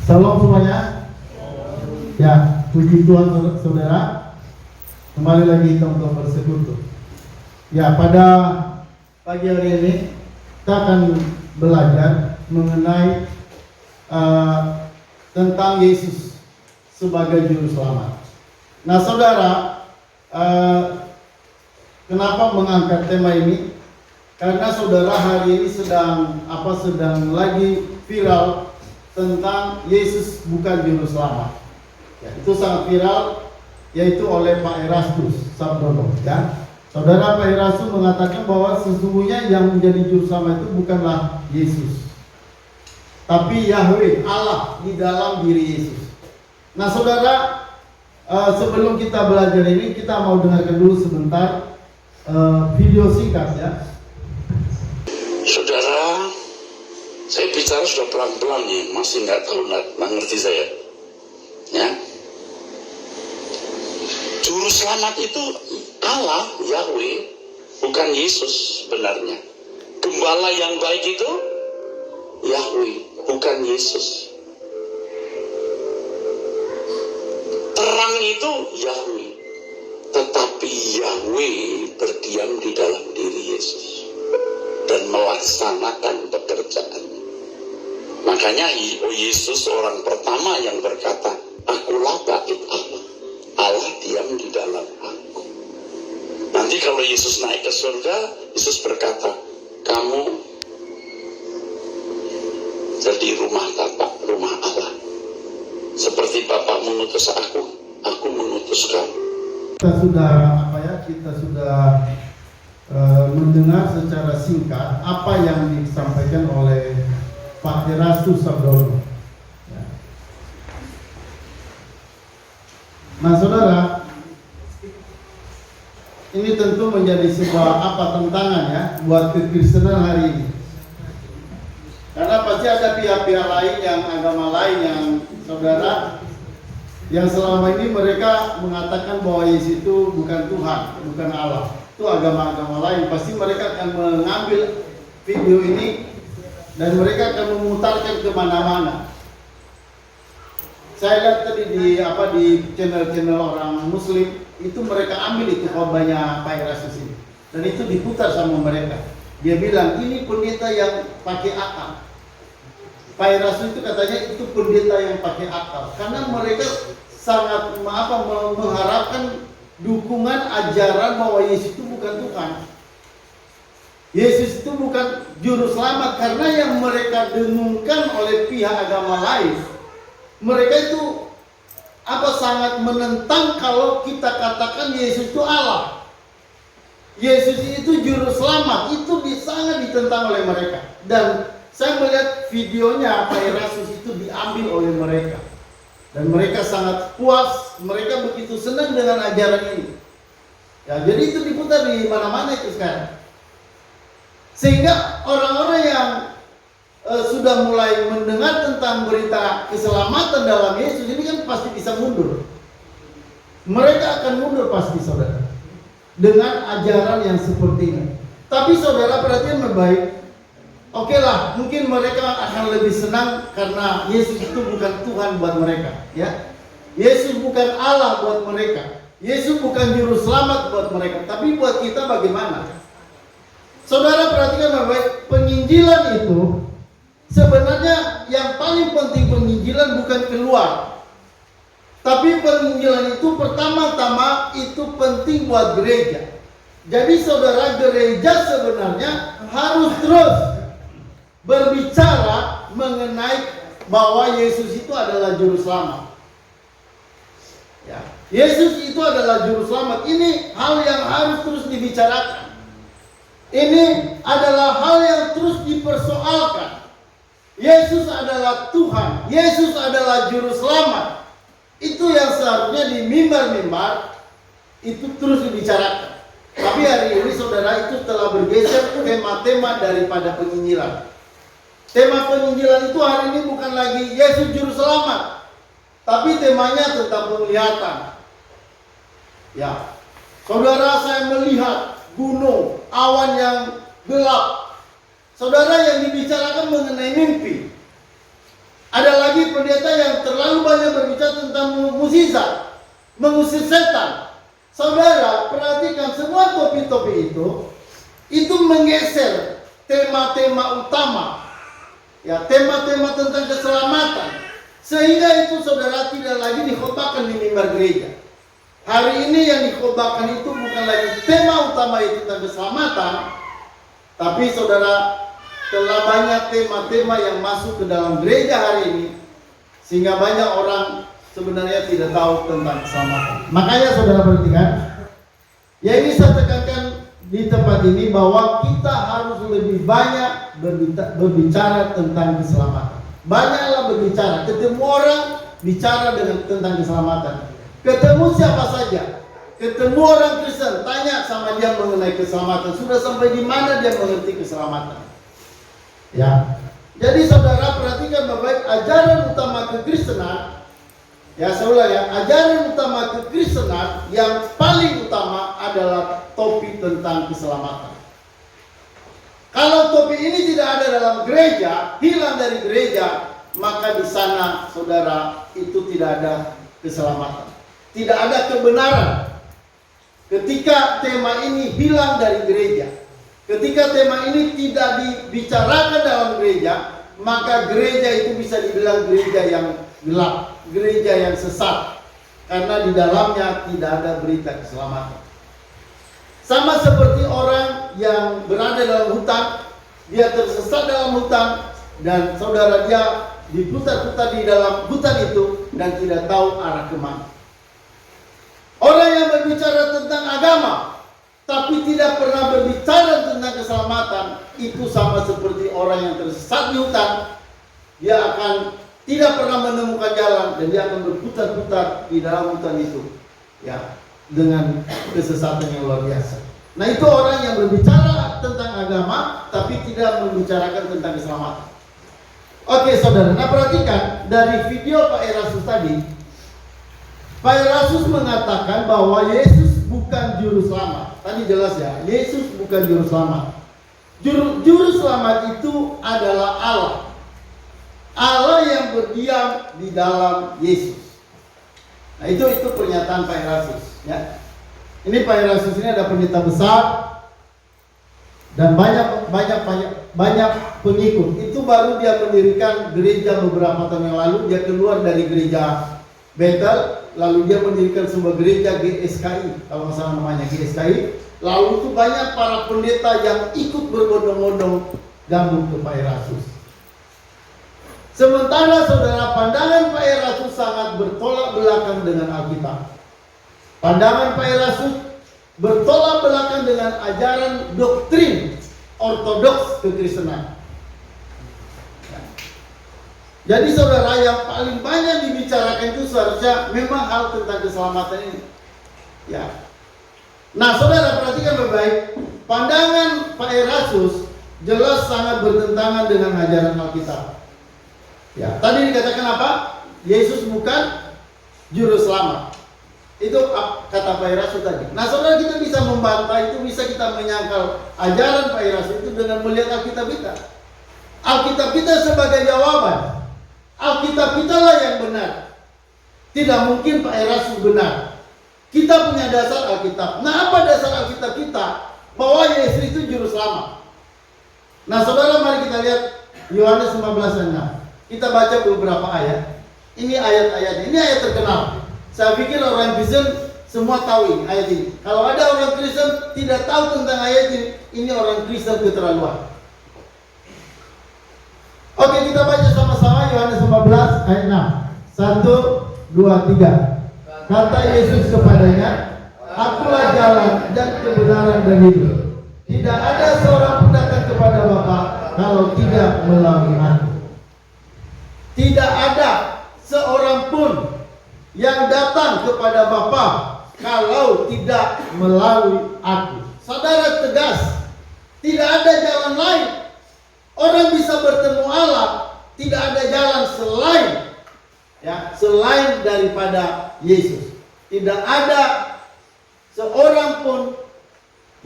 Salam semuanya. Ya, puji Tuhan saudara. Kembali lagi kita untuk bersekutu. Ya, pada pagi hari ini kita akan belajar mengenai tentang Yesus sebagai juru selamat. Nah, saudara, kenapa mengangkat tema ini? Karena saudara hari ini sedang lagi viral tentang Yesus bukan juru selamat. Ya, itu sangat viral, yaitu oleh Pak Erastus Sabdono. Ya, saudara, Pak Erastus mengatakan bahwa sesungguhnya yang menjadi juru selamat itu bukanlah Yesus, tapi Yahweh, Allah di dalam diri Yesus. Nah, saudara, sebelum kita belajar ini, kita mau dengarkan dulu sebentar video singkat ya. Saudara, saya bicara sudah pelan-pelan nih, masih nggak ngerti saya. Ya, juru selamat itu Allah, Yahweh, bukan Yesus sebenarnya. Gembala yang baik itu Yahweh, bukan Yesus. Terang itu Yahweh, tetapi Yahweh berdiam di dalam diri Yesus dan melaksanakan pekerjaan. Makanya Yesus orang pertama yang berkata, "Akulah bait Allah, Allah diam di dalam aku." Nanti kalau Yesus naik ke surga, Yesus berkata, "Kamu jadi rumah Bapa, rumah Allah. Seperti Bapa mengutus aku mengutus kamu." Kita sudah mendengar secara singkat apa yang disampaikan oleh Pak Erastus Sabdono. Ya. Nah, saudara, ini tentu menjadi sebuah tantangan ya buat kekristenan hari ini. Karena pasti ada pihak-pihak lain yang agama lain yang saudara, yang selama ini mereka mengatakan bahwa Yesus itu bukan Tuhan, bukan Allah. Itu agama-agama lain. Pasti mereka akan mengambil video ini dan mereka akan memutarkan kemana-mana. Saya lihat tadi di channel-channel orang Muslim itu mereka ambil itu khotbahnya Pak Erastus ini dan itu diputar sama mereka. Dia bilang ini pendeta yang pakai akal. Pak Erastus itu katanya itu pendeta yang pakai akal karena mereka sangat mengharapkan dukungan ajaran bahwa Yesus itu bukan Tuhan. Yesus itu bukan juru selamat karena yang mereka dengungkan oleh pihak agama lain. Mereka itu sangat menentang kalau kita katakan Yesus itu Allah. Yesus itu juru selamat, itu sangat ditentang oleh mereka. Dan saya melihat videonya Pak Erastus itu diambil oleh mereka. Dan mereka sangat puas, mereka begitu senang dengan ajaran ini. Ya, jadi itu diputar di mana-mana itu sekarang. Sehingga orang-orang yang sudah mulai mendengar tentang berita keselamatan dalam Yesus ini kan pasti bisa mundur. Mereka akan mundur pasti, saudara, dengan ajaran yang seperti ini. Tapi saudara perhatian baik. Oke lah, mungkin mereka akan lebih senang karena Yesus itu bukan Tuhan buat mereka, ya. Yesus bukan Allah buat mereka. Yesus bukan juru selamat buat mereka. Tapi buat kita bagaimana? Saudara perhatikan baik, penginjilan itu sebenarnya yang paling penting penginjilan bukan keluar. Tapi penginjilan itu pertama-tama itu penting buat gereja. Jadi saudara, gereja sebenarnya harus terus berbicara mengenai bahwa Yesus itu adalah juru selamat. Ya, Yesus itu adalah juru selamat. Ini hal yang harus terus dibicarakan. Ini adalah hal yang terus dipersoalkan. Yesus adalah Tuhan. Yesus adalah juru selamat. Itu yang seharusnya di mimbar-mimbar itu terus dibicarakan. Tapi hari ini saudara itu telah bergeser tema-tema daripada penginjilan. Tema penginjilan itu hari ini bukan lagi Yesus juru selamat, tapi temanya tentang penglihatan. Ya, saudara, saya melihat gunung, awan yang gelap. Saudara, yang dibicarakan mengenai mimpi. Ada lagi pendeta yang terlalu banyak berbicara tentang mukjizat, mengusir setan. Saudara, perhatikan semua topi-topi itu menggeser tema-tema utama. Ya, tema-tema tentang keselamatan. Sehingga itu saudara tidak lagi dikhotbahkan di mimbar gereja. Hari ini yang dikhotbahkan itu bukan lagi tema utama itu tentang keselamatan, tapi saudara, telah banyak tema-tema yang masuk ke dalam gereja hari ini, sehingga banyak orang sebenarnya tidak tahu tentang keselamatan. Makanya saudara perhatikan, ya ini saya tekankan di tempat ini bahwa kita harus lebih banyak berbicara tentang keselamatan. Banyaklah berbicara, ketemu orang bicara tentang keselamatan. Ketemu siapa saja, ketemu orang Kristen, tanya sama dia mengenai keselamatan. Sudah sampai di mana dia mengerti keselamatan? Ya, jadi saudara perhatikan baik-baik ajaran utama kekristenan. Ya, saya ulang ya, ajaran utama kekristenan yang paling utama adalah topi tentang keselamatan. Kalau topi ini tidak ada dalam gereja, hilang dari gereja, maka di sana saudara itu tidak ada keselamatan. Tidak ada kebenaran. Ketika tema ini hilang dari gereja, ketika tema ini tidak dibicarakan dalam gereja, maka gereja itu bisa dibilang gereja yang gelap, gereja yang sesat, karena di dalamnya tidak ada berita keselamatan. Sama seperti orang yang berada dalam hutan, dia tersesat dalam hutan, dan saudara dia diputar-putar di dalam hutan itu dan tidak tahu arah kemana. Orang yang berbicara tentang agama tapi tidak pernah berbicara tentang keselamatan, itu sama seperti orang yang tersesat di hutan. Dia akan tidak pernah menemukan jalan dan dia akan berputar-putar di dalam hutan itu, ya, dengan kesesatan yang luar biasa. Nah, itu orang yang berbicara tentang agama tapi tidak membicarakan tentang keselamatan. Oke saudara, nah perhatikan dari video Pak Erastus tadi. Pak Erastus mengatakan bahwa Yesus bukan juru selamat. Tadi jelas ya, Yesus bukan juru selamat. Juru selamat itu adalah Allah. Allah yang berdiam di dalam Yesus. Nah, itu pernyataan Pak Erastus, ya. Ini Pak Erastus ini ada pendeta besar dan banyak pengikut. Itu baru dia mendirikan gereja beberapa tahun yang lalu. Dia keluar dari gereja Bethel, lalu dia mendirikan sebuah gereja GSKI, kalau nggak salah namanya GSKI. Lalu itu banyak para pendeta yang ikut berbondong-bondong gabung ke Pak Erastus. Sementara saudara, pandangan Pak Erastus sangat bertolak belakang dengan Alkitab. Pandangan Pak Erastus bertolak belakang dengan ajaran doktrin ortodoks kekristenan. Jadi saudara, yang paling banyak dibicarakan itu seharusnya memang hal tentang keselamatan ini. Ya. Nah saudara, perhatikan baik-baik. Pandangan Pak Erastus jelas sangat bertentangan dengan ajaran Alkitab. Ya, tadi dikatakan apa? Yesus bukan juru selamat. Itu kata Pak Erastus tadi. Nah saudara, kita bisa membantah itu, bisa kita menyangkal ajaran Pak Erastus itu dengan melihat Alkitab kita. Alkitab kita sebagai jawaban. Alkitab kita lah yang benar. Tidak mungkin Pak Erastus benar. Kita punya dasar Alkitab. Nah, apa dasar Alkitab kita? Bahwa Yesus itu juru selamat. Nah saudara, mari kita lihat Yohanes 15 ayat 6. Kita baca beberapa ayat. Ini ayat-ayat, ini ayat terkenal. Saya pikir orang Kristen semua tahu ini, ayat ini. Kalau ada orang Kristen tidak tahu tentang ayat ini orang Kristen keterlaluan. Oke, kita baca sama-sama Yohanes 15 ayat 6. 1, 2, 3. Kata Yesus kepadanya, Akulah jalan dan kebenaran dan hidup. Tidak ada seorang pun datang kepada Bapa kalau tidak melalui Aku. Tidak ada seorang pun yang datang kepada Bapa kalau tidak melalui Aku. Saudara, tegas, tidak ada jalan lain. Orang bisa bertemu Allah, tidak ada jalan selain daripada Yesus. Tidak ada seorang pun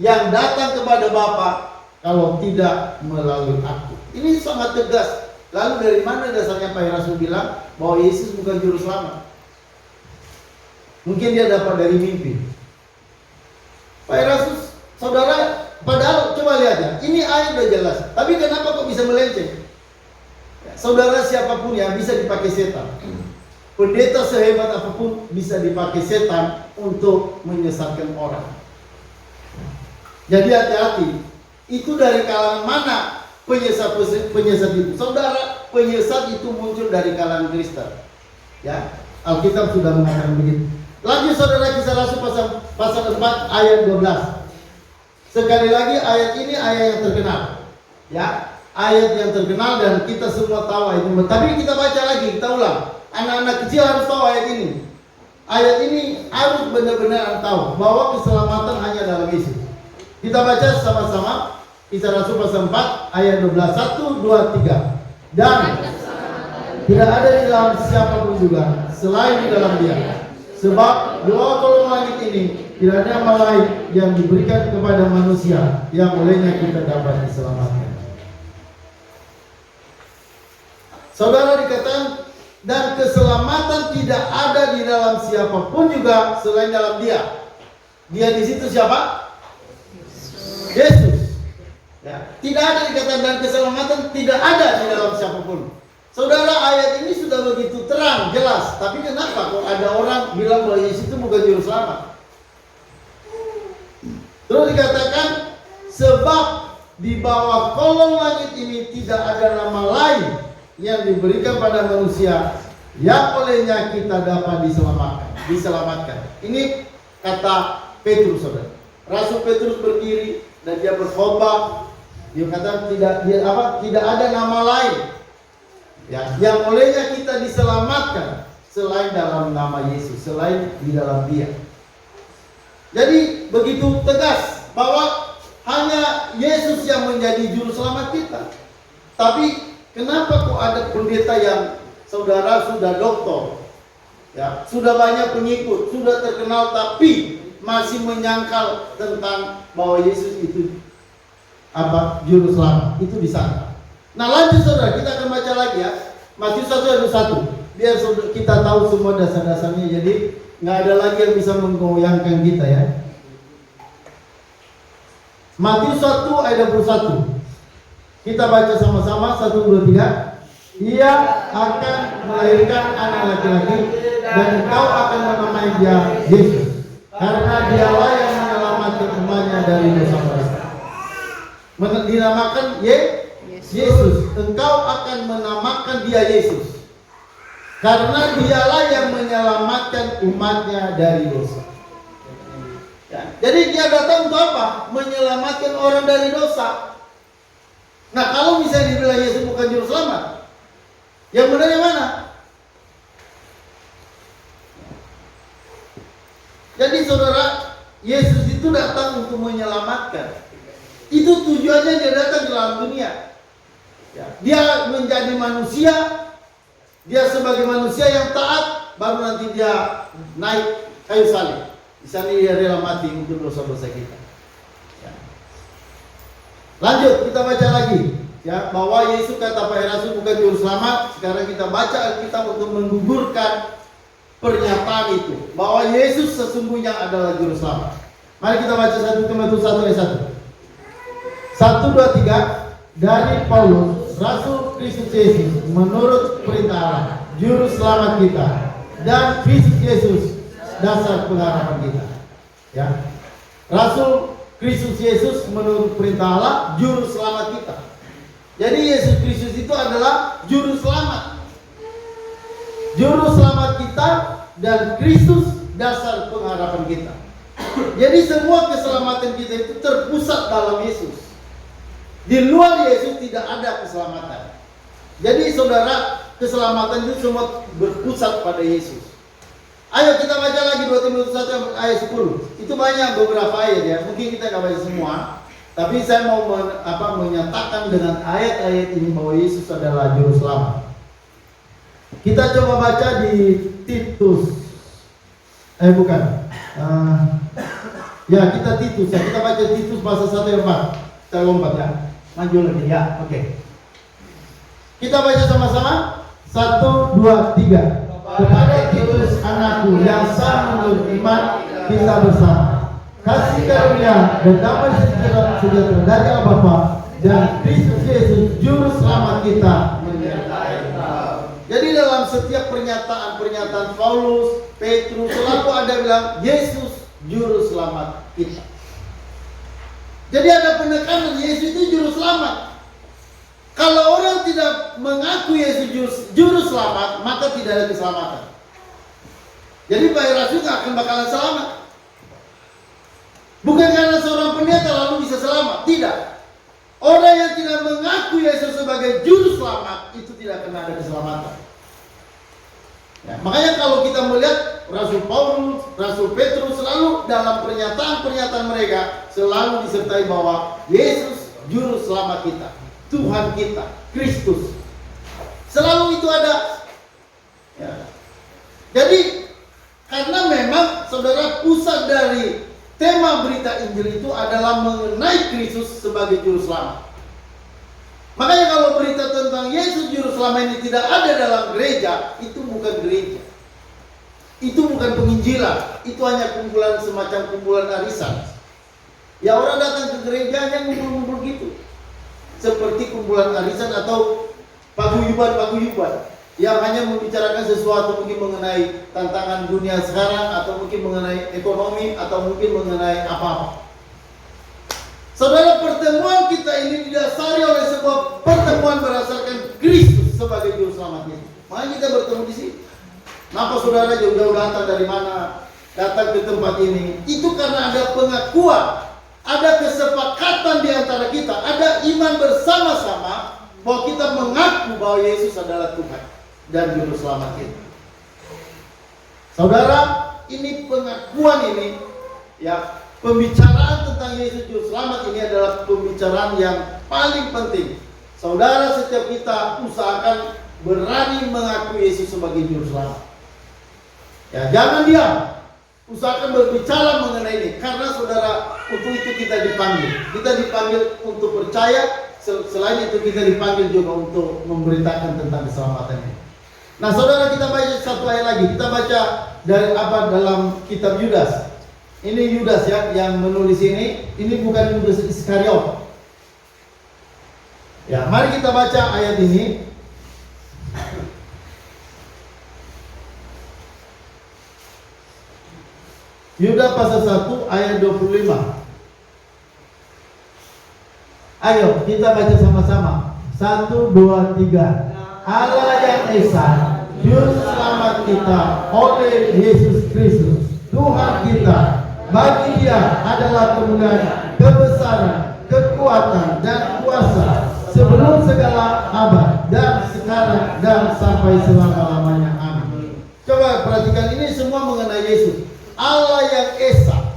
yang datang kepada Bapa kalau tidak melalui Aku. Ini sangat tegas Lalu dari mana dasarnya Pak Rasul bilang bahwa Yesus bukan juru selamat? Mungkin dia dapat dari mimpi. Pak Rasul, saudara, padahal coba lihat ya, ini ayat udah jelas. Tapi kenapa kok bisa melenceng? Saudara, siapapun yang bisa dipakai setan. Pendeta sehebat apapun bisa dipakai setan untuk menyesatkan orang. Jadi hati-hati. Itu dari kalangan mana penyesat itu? Saudara, penyesat itu muncul dari kalangan Kristen. Ya, Alkitab sudah mengatakan begitu. Lanjut saudara, Kisah Rasul pasal 4 ayat 12. Sekali lagi ayat ini ayat yang terkenal. Ya, ayat yang terkenal dan kita semua tahu ayat ini. Tapi kita baca lagi, kita ulang. Anak-anak kecil harus tahu ayat ini. Ayat ini harus benar-benar tahu bahwa keselamatan hanya dalam Yesus. Kita baca sama-sama Kisah Rasul pasal 4 ayat 12. 1, 2, 3. Dan tidak ada di dalam siapapun juga selain di dalam Dia. Sebab dua kolong langit ini tidak ada nama lain yang diberikan kepada manusia yang olehnya kita dapat diselamatkan. Saudara, dikatakan dan keselamatan tidak ada di dalam siapapun juga selain dalam Dia. Dia di situ siapa? Yesus. Ya, tidak ada dikatakan dan keselamatan tidak ada di dalam siapapun. Saudara, ayat ini sudah begitu terang, jelas. Tapi kenapa kok ada orang bilang bahwa Yesus itu bukan juru selamat? Terus dikatakan sebab di bawah kolong langit ini tidak ada nama lain yang diberikan pada manusia yang olehnya kita dapat diselamatkan. Ini kata Petrus, saudara. Rasul Petrus berdiri dan dia berkhotbah. Dia kata tidak ada nama lain ya, yang olehnya kita diselamatkan selain dalam nama Yesus, selain di dalam Dia. Jadi begitu tegas bahwa hanya Yesus yang menjadi juru selamat kita. Tapi kenapa kok ada pendeta yang saudara sudah doktor, ya, sudah banyak pengikut, sudah terkenal, tapi masih menyangkal tentang bahwa Yesus itu juru selamat? Itu disangkal. Nah, lanjut saudara, kita akan baca lagi ya. Matius 1 ayat 1. Biar kita tahu semua dasar-dasarnya, jadi nggak ada lagi yang bisa menggoyangkan kita ya. Matius 1 ayat 21. Kita baca sama-sama 1, 2, 3. Ia akan melahirkan anak laki-laki dan engkau akan menamai dia Yesus, karena dialah yang menyelamatkan umatnya dari dosa mereka. Dinamakan Yesus. Engkau akan menamakan dia Yesus, karena dialah yang menyelamatkan umatnya dari dosa. Ya, jadi dia datang untuk apa? Menyelamatkan orang dari dosa. Nah, kalau misalnya dibilang Yesus bukan juru selamat, yang benar yang mana? Jadi saudara, Yesus itu datang untuk menyelamatkan. Itu tujuannya dia datang ke dalam dunia. Ya, dia menjadi manusia, dia sebagai manusia yang taat, baru nanti dia naik kayu salib. Di sana dia rela mati untuk dosa-dosa kita. Ya. Lanjut, kita baca lagi. Ya, bahwa Yesus kata Pak Rasul bukan juru selamat. Sekarang kita baca Alkitab untuk menggugurkan pernyataan itu, bahwa Yesus sesungguhnya adalah juru selamat. Mari kita baca 1 Timotius 1 ayat 1. 1, 2, 3. Dari Paulus, Rasul Kristus Yesus, menurut perintah Allah, juru selamat kita, dan Kristus Yesus, dasar pengharapan kita. Ya, Rasul Kristus Yesus menurut perintah Allah, juru selamat kita. Jadi Yesus Kristus itu adalah juru selamat. Juru selamat kita dan Kristus dasar pengharapan kita. Jadi semua keselamatan kita itu terpusat dalam Yesus. Di luar Yesus tidak ada keselamatan. Jadi saudara, keselamatan itu semua berpusat pada Yesus. Ayo kita baca lagi 2 Timotius 1 ayat 10. Itu banyak beberapa ayat ya. Mungkin kita nggak baca semua, tapi saya mau menyatakan dengan ayat-ayat ini bahwa Yesus adalah juru selamat. Kita coba baca di Titus. Ya, kita Titus ya. Kita baca Titus pasal 1 ayat 4. Kita lompat ya. Maju lagi ya. Oke. Kita baca sama-sama. 1, 2, 3. Kepada Titus anakku yang sah menurut iman kita bersama. Kasih karunia dan damai sejahtera dari Allah Bapa dan Kristus Yesus juru selamat kita. Jadi dalam setiap pernyataan Paulus, Petrus selalu ada bilang Yesus juru selamat kita. Jadi ada penekanan Yesus itu juru selamat. Kalau orang tidak mengaku Yesus juru selamat, maka tidak ada keselamatan. Jadi Pak Rasul nggak akan bakalan selamat. Bukan karena seorang pendeta lalu bisa selamat, tidak. Orang yang tidak mengaku Yesus sebagai juru selamat itu tidak akan ada keselamatan. Ya, makanya kalau kita melihat Rasul Paulus, Rasul Petrus selalu dalam pernyataan mereka selalu disertai bahwa Yesus juru selamat kita, Tuhan kita, Kristus. Selalu itu ada. Ya. Jadi karena memang saudara pusat dari tema berita Injil itu adalah mengenai Kristus sebagai juru selamat. Makanya kalau berita tentang Yesus juru selamat ini tidak ada dalam gereja, itu bukan gereja. Itu bukan penginjilan, itu hanya semacam kumpulan arisan. Ya orang datang ke gereja hanya ngumpul-ngumpul gitu. Seperti kumpulan arisan atau paguyuban yang hanya membicarakan sesuatu mungkin mengenai tantangan dunia sekarang, atau mungkin mengenai ekonomi, atau mungkin mengenai apa-apa. Saudara, pertemuan kita ini didasari oleh sebuah pertemuan berdasarkan Kristus sebagai juru selamat kita. Makanya kita bertemu di sini. Kenapa saudara jauh-jauh datang dari mana, datang ke tempat ini? Itu karena ada pengakuan, ada kesepakatan di antara kita, ada iman bersama-sama bahwa kita mengaku bahwa Yesus adalah Tuhan dan juru selamat kita. Saudara, ini pengakuan ini, ya, pembicaraan tentang Yesus juru selamat ini adalah pembicaraan yang paling penting. Saudara, setiap kita usahakan berani mengaku Yesus sebagai juru selamat. Ya, jangan diam. Usahakan berbicara mengenai ini, karena saudara, untuk itu kita dipanggil. Kita dipanggil untuk percaya. Selain itu kita dipanggil juga untuk memberitakan tentang keselamatan ini. Nah, saudara, kita baca satu ayat lagi. Kita baca dari dalam kitab Yudas. Ini Yudas ya yang menulis ini. Ini bukan Yudas Iskariot. Ya, mari kita baca ayat ini. Yudas pasal 1 ayat 25. Ayo kita baca sama-sama. 1, 2, 3. Allah yang Esa, juru selamat kita oleh Yesus Kristus, Tuhan kita. Bagi Dia adalah kemuliaan, kebesaran, kekuatan dan kuasa sebelum segala abad dan sekarang dan sampai selama-lamanya. Amin. Coba perhatikan, ini semua mengenai Yesus. Allah yang Esa,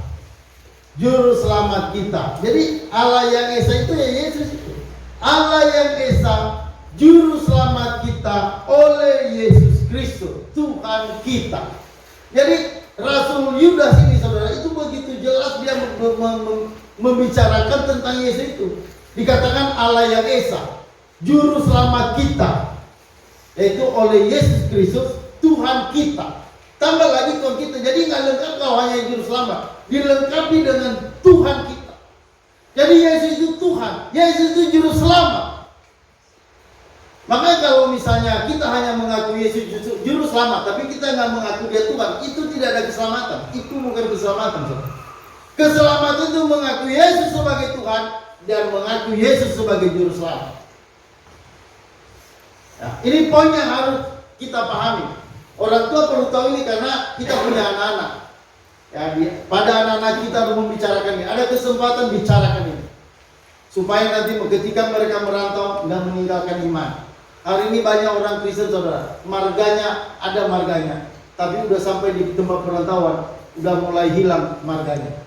juru selamat kita. Jadi Allah yang Esa itu ya Yesus itu. Allah yang Esa, juru selamat kita oleh Yesus Kristus, Tuhan kita. Jadi Rasul Yudas ini, saudara, itu begitu jelas dia membicarakan tentang Yesus itu. Dikatakan Allah yang Esa, juru selamat kita, yaitu oleh Yesus Kristus, Tuhan kita. Tambah lagi Tuhan kita. Jadi nggak lengkap kalau hanya juru selamat, dilengkapi dengan Tuhan kita. Jadi Yesus itu Tuhan, Yesus itu juru selamat. Makanya kalau misalnya kita hanya mengaku Yesus juru selamat, tapi kita nggak mengaku Dia Tuhan, itu tidak ada keselamatan. Itu bukan keselamatan, saudara. Keselamatan itu mengaku Yesus sebagai Tuhan dan mengaku Yesus sebagai juru selamat. Nah, ini poin yang harus kita pahami. Orang tua perlu tahu ini karena kita punya anak-anak. Ya, pada anak-anak kita membicarakan ini, ada kesempatan bicarakan ini, supaya nanti ketika mereka merantau nggak meninggalkan iman. Hari ini banyak orang Kristen, saudara, marganya ada marganya, tapi udah sampai di tempat perantauan, udah mulai hilang marganya.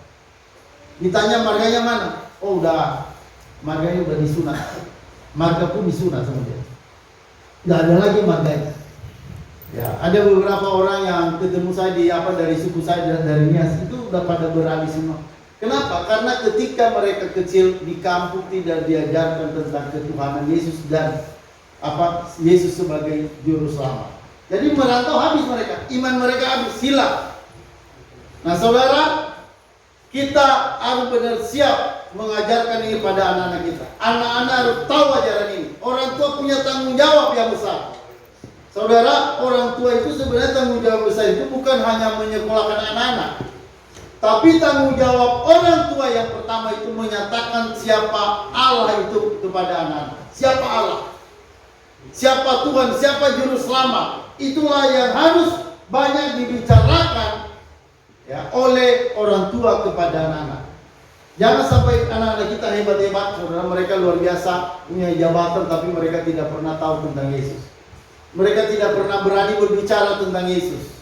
Ditanya marganya mana? Oh, udah, marganya udah disunat. Marga pun disunat sama dia. Nggak ada lagi marganya. Ya, ada beberapa orang yang ketemu saya dari suku saya dan dari Nias, itu udah pada beralih semua. Kenapa? Karena ketika mereka kecil di kampung tidak diajarkan tentang ketuhanan Yesus dan Yesus sebagai juru selamat. Jadi merantau habis mereka, iman mereka habis, hilang. Nah saudara, kita harus benar siap mengajarkan ini pada anak-anak kita. Anak-anak harus tahu ajaran ini. Orang tua punya tanggung jawab yang besar. Saudara, orang tua itu sebenarnya tanggung jawab besar itu bukan hanya menyekolahkan anak-anak, tapi tanggung jawab orang tua yang pertama itu menyatakan siapa Allah itu kepada anak-anak. Siapa Allah? Siapa Tuhan? Siapa juru selamat? Itulah yang harus banyak dibicarakan ya oleh orang tua kepada anak-anak. Jangan sampai anak-anak kita hebat-hebat, saudara, mereka luar biasa, punya jabatan, tapi mereka tidak pernah tahu tentang Yesus. Mereka tidak pernah berani berbicara tentang Yesus.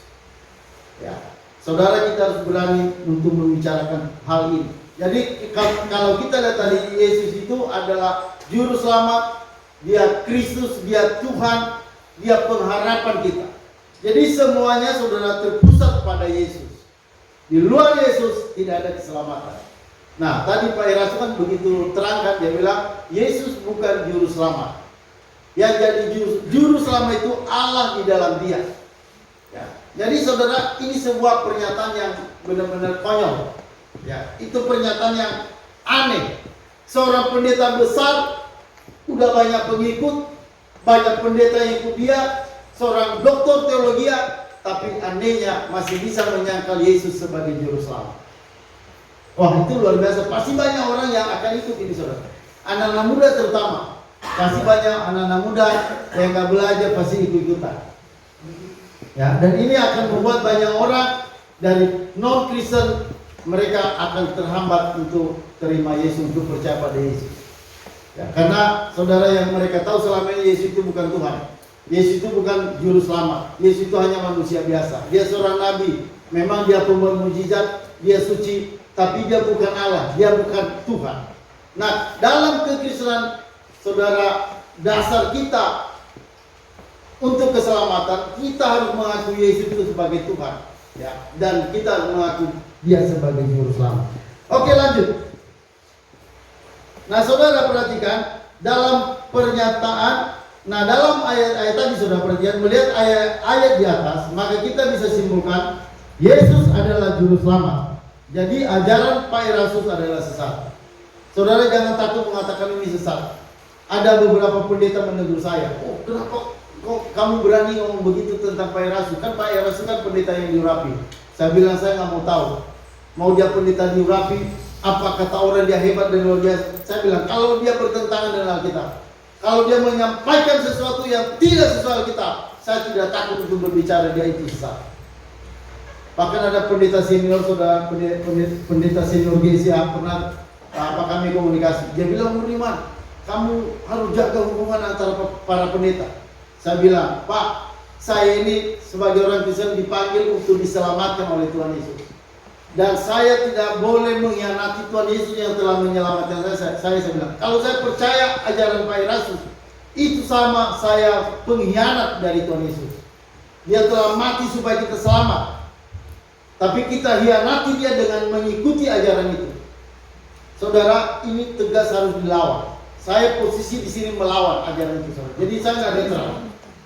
Ya, saudara, kita harus berani untuk membicarakan hal ini. Jadi kalau kita lihat tadi, Yesus itu adalah juru selamat, dia Kristus, dia Tuhan, dia pengharapan kita. Jadi semuanya saudara terpusat pada Yesus. Di luar Yesus tidak ada keselamatan. Nah, tadi Pak Erasu kan begitu terangkan, dia bilang Yesus bukan juru selamat. Yang jadi juru selamat itu Allah di dalam dia. Ya. Jadi saudara, ini sebuah pernyataan yang benar-benar konyol. Ya, itu pernyataan yang aneh. Seorang pendeta besar, udah banyak pengikut, banyak pendeta yang ikut dia, seorang doktor teologi, tapi anehnya masih bisa menyangkal Yesus sebagai juru selamat. Wah, itu luar biasa. Pasti banyak orang yang akan ikut ini, saudara. Anak-anak muda terutama. Pasti banyak anak-anak muda yang nggak belajar pasti ikut-ikutan. Ya, dan ini akan membuat banyak orang dari non-Kristen, mereka akan terhambat untuk terima Yesus, untuk percaya pada Yesus. Ya, karena saudara, yang mereka tahu selama ini Yesus itu bukan Tuhan. Yesus itu bukan juru selamat. Yesus itu hanya manusia biasa. Dia seorang nabi. Memang dia pembuat mujizat, dia suci, tapi dia bukan Allah, dia bukan Tuhan. Nah, dalam kekristenan, saudara, dasar kita untuk keselamatan, kita harus mengakui Yesus itu sebagai Tuhan, ya, dan kita harus mengakui dia sebagai juru selamat. Oke, lanjut. Nah, saudara perhatikan dalam pernyataan, nah dalam ayat-ayat tadi saudara perhatikan, melihat ayat-ayat di atas, maka kita bisa simpulkan Yesus adalah juru selamat. Jadi ajaran Pak Erasus adalah sesat. Saudara jangan takut mengatakan ini sesat. Ada beberapa pendeta menegur saya, oh kenapa kok kamu berani ngomong begitu tentang Pak Erasus? Kan Pak Erasus kan pendeta yang diurapi. Saya bilang saya nggak mau tahu. Mau dia pendeta diurapi, apa kata orang dia hebat dan luar biasa. Saya bilang kalau dia bertentangan dengan Alkitab, kalau dia menyampaikan sesuatu yang tidak sesuai Alkitab, saya tidak takut untuk berbicara dia itu sesat. Bahkan ada pendeta senior, saudara, pendeta senior GCA pernah kami komunikasi. Dia bilang, Budiman, kamu harus jaga hubungan antara para pendeta. Saya bilang, Pak, saya ini sebagai orang Kristen dipanggil untuk diselamatkan oleh Tuhan Yesus. Dan saya tidak boleh mengkhianati Tuhan Yesus yang telah menyelamatkan saya. Saya bilang, kalau saya percaya ajaran Pak Erasus, itu sama saya pengkhianat dari Tuhan Yesus. Dia telah mati supaya kita selamat. Tapi kita hianati dia dengan mengikuti ajaran itu. Saudara, ini tegas harus dilawan. Saya posisi di sini melawan ajaran itu, saudara. Jadi saya nggak netral.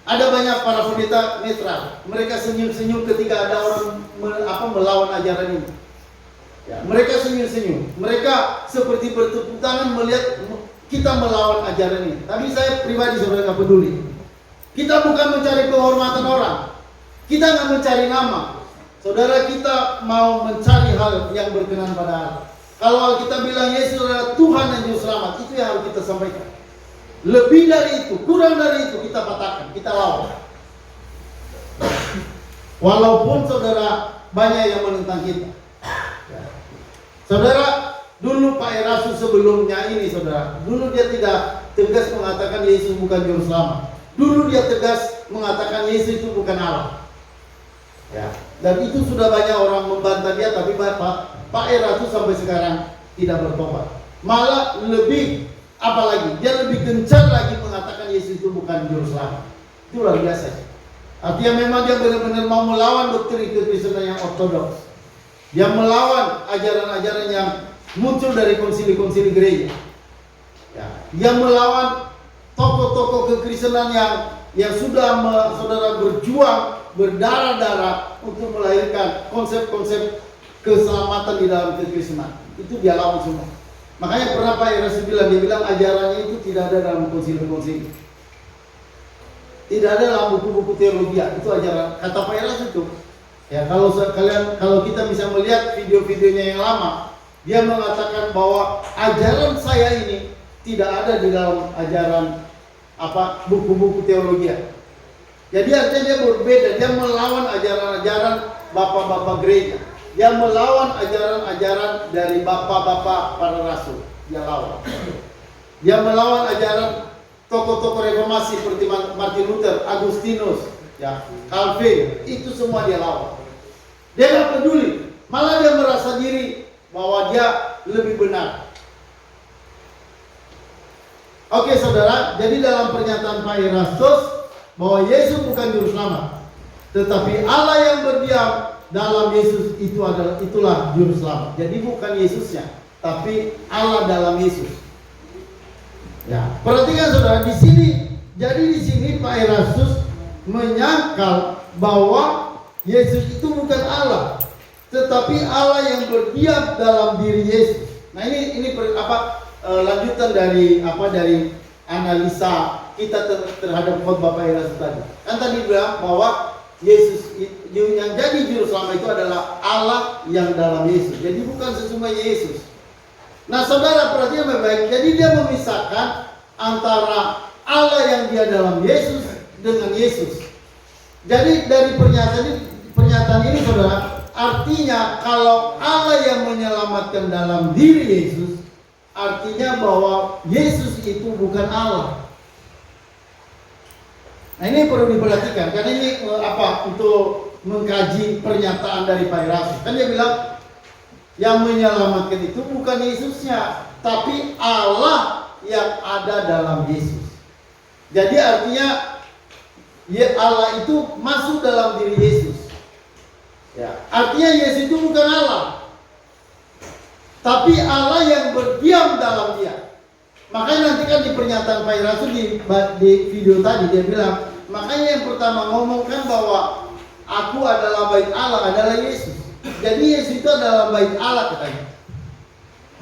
Ada banyak para pendeta netral. Mereka senyum-senyum ketika ada orang melawan ajaran ini. Ya, mereka senyum-senyum. Mereka seperti bertepuk tangan melihat kita melawan ajaran ini. Tapi saya pribadi, saudara, nggak peduli. Kita bukan mencari kehormatan orang. Kita nggak mencari nama. Saudara, kita mau mencari hal yang berkenan pada Allah. Kalau kita bilang Yesus adalah Tuhan dan Juru Selamat, itu yang harus kita sampaikan. Lebih dari itu, kurang dari itu, kita patahkan, kita lawan. Walaupun saudara banyak yang menentang kita. Saudara, dulu Pak Erasus sebelumnya ini, saudara, dulu dia tidak tegas mengatakan Yesus bukan Juru Selamat. Dulu dia tegas mengatakan Yesus itu bukan Allah. Ya, dan itu sudah banyak orang membantah dia, tapi Pak Erasus sampai sekarang tidak bertobat. Malah lebih, apalagi dia lebih gencar lagi mengatakan Yesus itu bukan Juru Selamat. Itu luar biasa. Artinya memang dia benar-benar mau melawan doktrin kekristenan yang ortodoks. Dia melawan ajaran-ajaran yang muncul dari konsili-konsili gereja. Ya, dia melawan tokoh-tokoh kekristenan yang sudah saudara berjuang berdarah-darah untuk melahirkan konsep-konsep keselamatan di dalam kekristenan. Itu dia lawan semua. Makanya pernah Pak Erastus bilang, dia bilang ajarannya itu tidak ada dalam konsili-konsili. Tidak ada dalam buku-buku teologi. Itu ajaran kata Pak Erastus itu. Ya, kalau kita bisa melihat video-videonya yang lama, dia mengatakan bahwa ajaran saya ini tidak ada di dalam ajaran buku-buku teologi. Jadi artinya dia berbeda, dia melawan ajaran-ajaran bapak-bapak gereja. Dia melawan ajaran-ajaran dari bapak-bapak para rasul. Dia lawan. Dia melawan ajaran tokoh-tokoh reformasi seperti Martin Luther, Agustinus, ya, Calvin. Itu semua dia lawan. Dia nggak peduli. Malah dia merasa diri bahwa dia lebih benar. Oke saudara, jadi dalam pernyataan Pak Erastus bahwa Yesus bukan juru selamat, tetapi Allah yang berdiam dalam Yesus itulah juru selamat. Jadi bukan Yesusnya, tapi Allah dalam Yesus. Ya, perhatikan saudara di sini. Jadi di sini Pak Erastus menyangkal bahwa Yesus itu bukan Allah, tetapi Allah yang berdiam dalam diri Yesus. Nah ini lanjutan dari analisa kita terhadap khotbah Pak Erastus tadi. Kan tadi bilang bahwa Yesus yang jadi juru selamat itu adalah Allah yang dalam Yesus. Jadi bukan sesungguhnya Yesus. Nah saudara perhatikan baik-baik. Jadi dia memisahkan antara Allah yang dia dalam Yesus dengan Yesus. Jadi dari pernyataan ini saudara, artinya kalau Allah yang menyelamatkan dalam diri Yesus, artinya bahwa Yesus itu bukan Allah. Nah ini perlu diperhatikan karena ini untuk mengkaji pernyataan dari Pak Erastus. Kan dia bilang yang menyelamatkan itu bukan Yesusnya, tapi Allah yang ada dalam Yesus. Jadi artinya Allah itu masuk dalam diri Yesus. Ya, artinya Yesus itu bukan Allah, tapi Allah yang berdiam dalam dia. Makanya nanti kan di pernyataan Pak Erastus di video tadi dia bilang, makanya yang pertama ngomongkan bahwa aku adalah bait Allah adalah Yesus. Jadi Yesus itu adalah bait Allah katanya.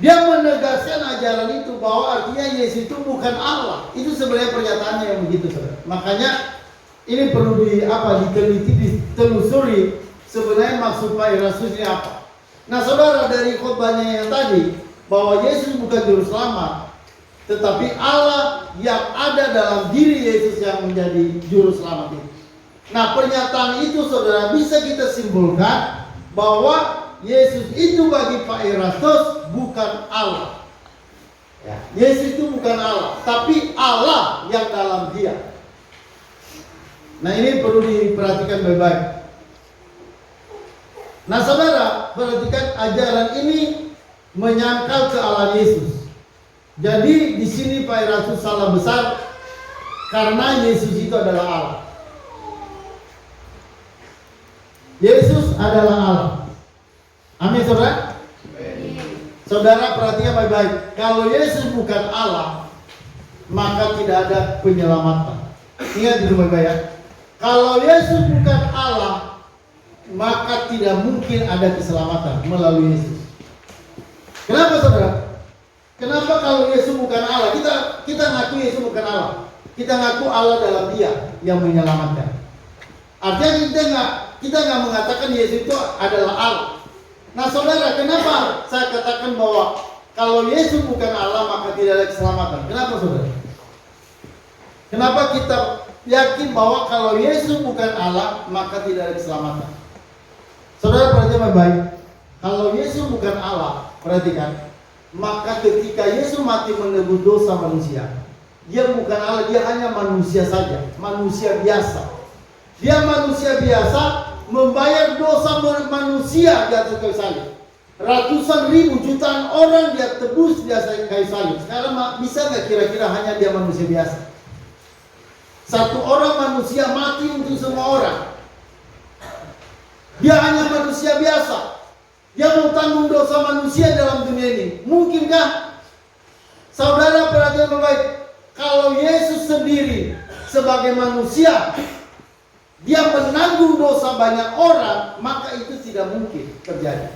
Dia menegaskan ajaran itu bahwa artinya Yesus itu bukan Allah. Itu sebenarnya pernyataannya yang begitu saudara. Makanya ini perlu diteliti, ditelusuri sebenarnya maksud Pak Erastus ini apa. Nah saudara dari khotbahnya yang tadi bahwa Yesus bukan juru selamat, tetapi Allah yang ada dalam diri Yesus yang menjadi juru selamat itu. Nah pernyataan itu saudara bisa kita simpulkan bahwa Yesus itu bagi Pak Erastus bukan Allah. Ya, Yesus itu bukan Allah, tapi Allah yang dalam dia. Nah ini perlu diperhatikan baik-baik. Nah saudara, perhatikan ajaran ini menyangkal kealahan Yesus. Jadi di sini Pak Erastus salah besar karena Yesus itu adalah Allah. Yesus adalah Allah. Amin saudara? Saudara perhatikan baik-baik. Kalau Yesus bukan Allah, maka tidak ada penyelamatan. Ingat itu baik-baik ya. Kalau Yesus bukan Allah, maka tidak mungkin ada keselamatan melalui Yesus. Kenapa saudara? Kenapa kalau Yesus bukan Allah? Kita ngaku Yesus bukan Allah. Kita ngaku Allah dalam dia yang menyelamatkan. Artinya kita nggak mengatakan Yesus itu adalah Allah. Nah saudara, kenapa saya katakan bahwa kalau Yesus bukan Allah maka tidak ada keselamatan? Kenapa saudara? Kenapa kita yakin bahwa kalau Yesus bukan Allah maka tidak ada keselamatan? Saudara perhatikan baik. Kalau Yesus bukan Allah, perhatikan, maka ketika Yesus mati menebus dosa manusia, dia bukan Allah, dia hanya manusia saja, manusia biasa. Dia manusia biasa membayar dosa manusia di atas kayu salib. Ratusan ribu jutaan orang dia tebus di atas kayu salib. Sekarang bisa nggak kira-kira hanya dia manusia biasa? Satu orang manusia mati untuk semua orang. Dia hanya manusia biasa. Dia mau tanggung dosa manusia dalam dunia ini. Mungkinkah? Saudara perhatikan baik. kalau Yesus sendiri sebagai manusia dia menanggung dosa banyak orang, maka itu tidak mungkin terjadi.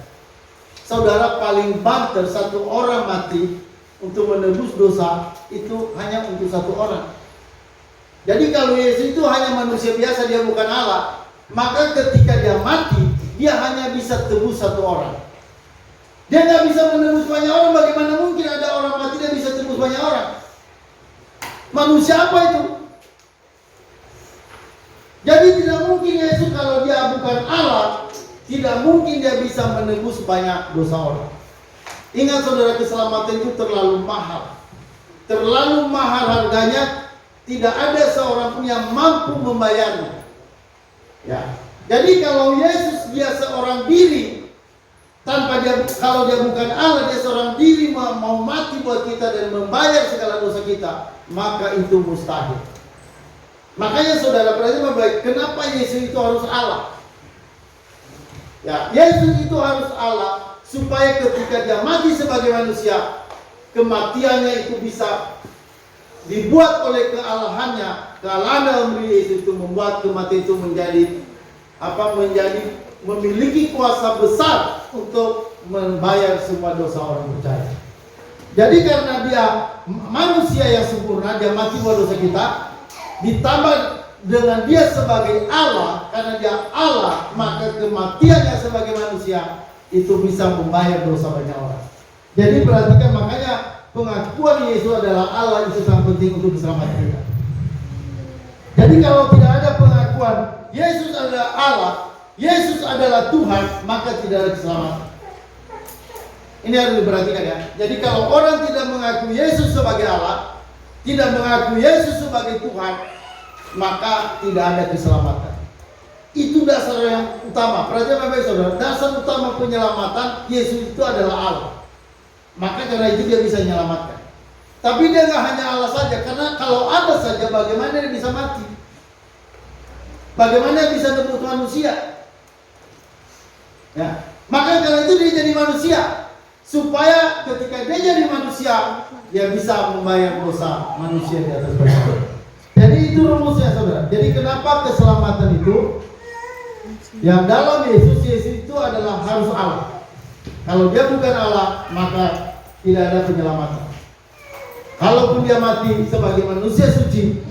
Saudara, paling banter satu orang mati untuk menebus dosa itu hanya untuk satu orang. Jadi kalau Yesus itu hanya manusia biasa, dia bukan Allah, maka ketika dia mati, dia hanya bisa tebus satu orang. Dia nggak bisa menebus banyak orang. Bagaimana mungkin ada orang mati dia bisa tebus banyak orang? Manusia apa itu? Jadi tidak mungkin Yesus, kalau dia bukan Allah, tidak mungkin dia bisa menebus banyak dosa orang. Ingat saudara, keselamatan itu terlalu mahal. Terlalu mahal harganya, tidak ada seorang pun yang mampu membayarnya. Ya. Jadi kalau Yesus dia seorang diri, tanpa dia, kalau dia bukan Allah, dia seorang diri mau mati buat kita dan membayar segala dosa kita, maka itu mustahil. Makanya saudara perhatikan baik, kenapa Yesus itu harus Allah? Ya, Yesus itu harus Allah supaya ketika dia mati sebagai manusia, kematiannya itu bisa dibuat oleh kealahannya. Kealahan dalam diri Yesus itu membuat kematian itu menjadi memiliki kuasa besar untuk membayar semua dosa orang percaya. Jadi karena dia manusia yang sempurna, dia mati buat dosa kita, ditambah dengan dia sebagai Allah, karena dia Allah, maka kematiannya sebagai manusia itu bisa membayar dosa banyak orang. Jadi perhatikan, makanya pengakuan Yesus adalah Allah itu sangat penting untuk keselamatan kita. Jadi kalau tidak ada pengakuan Yesus adalah Allah, Yesus adalah Tuhan, maka tidak ada keselamatan. Ini harus diperhatikan ya. Jadi kalau orang tidak mengaku Yesus sebagai Allah, tidak mengaku Yesus sebagai Tuhan, maka tidak ada keselamatan. Itu dasar yang utama. Perhatikan baik saudara, dasar utama penyelamatan, Yesus itu adalah Allah. Maka karena itu dia bisa menyelamatkan. Tapi dia nggak hanya Allah saja, karena kalau ada saja bagaimana dia bisa mati? Bagaimana dia bisa tebus manusia? Ya. Maka karena itu dia jadi manusia, supaya ketika dia jadi manusia, dia bisa membayar dosa manusia di atas manusia. Jadi itu rumusnya saudara. Jadi kenapa keselamatan itu yang dalam Yesus itu adalah harus Allah. Kalau dia bukan Allah, maka tidak ada penyelamatan. Kalaupun dia mati sebagai manusia suci,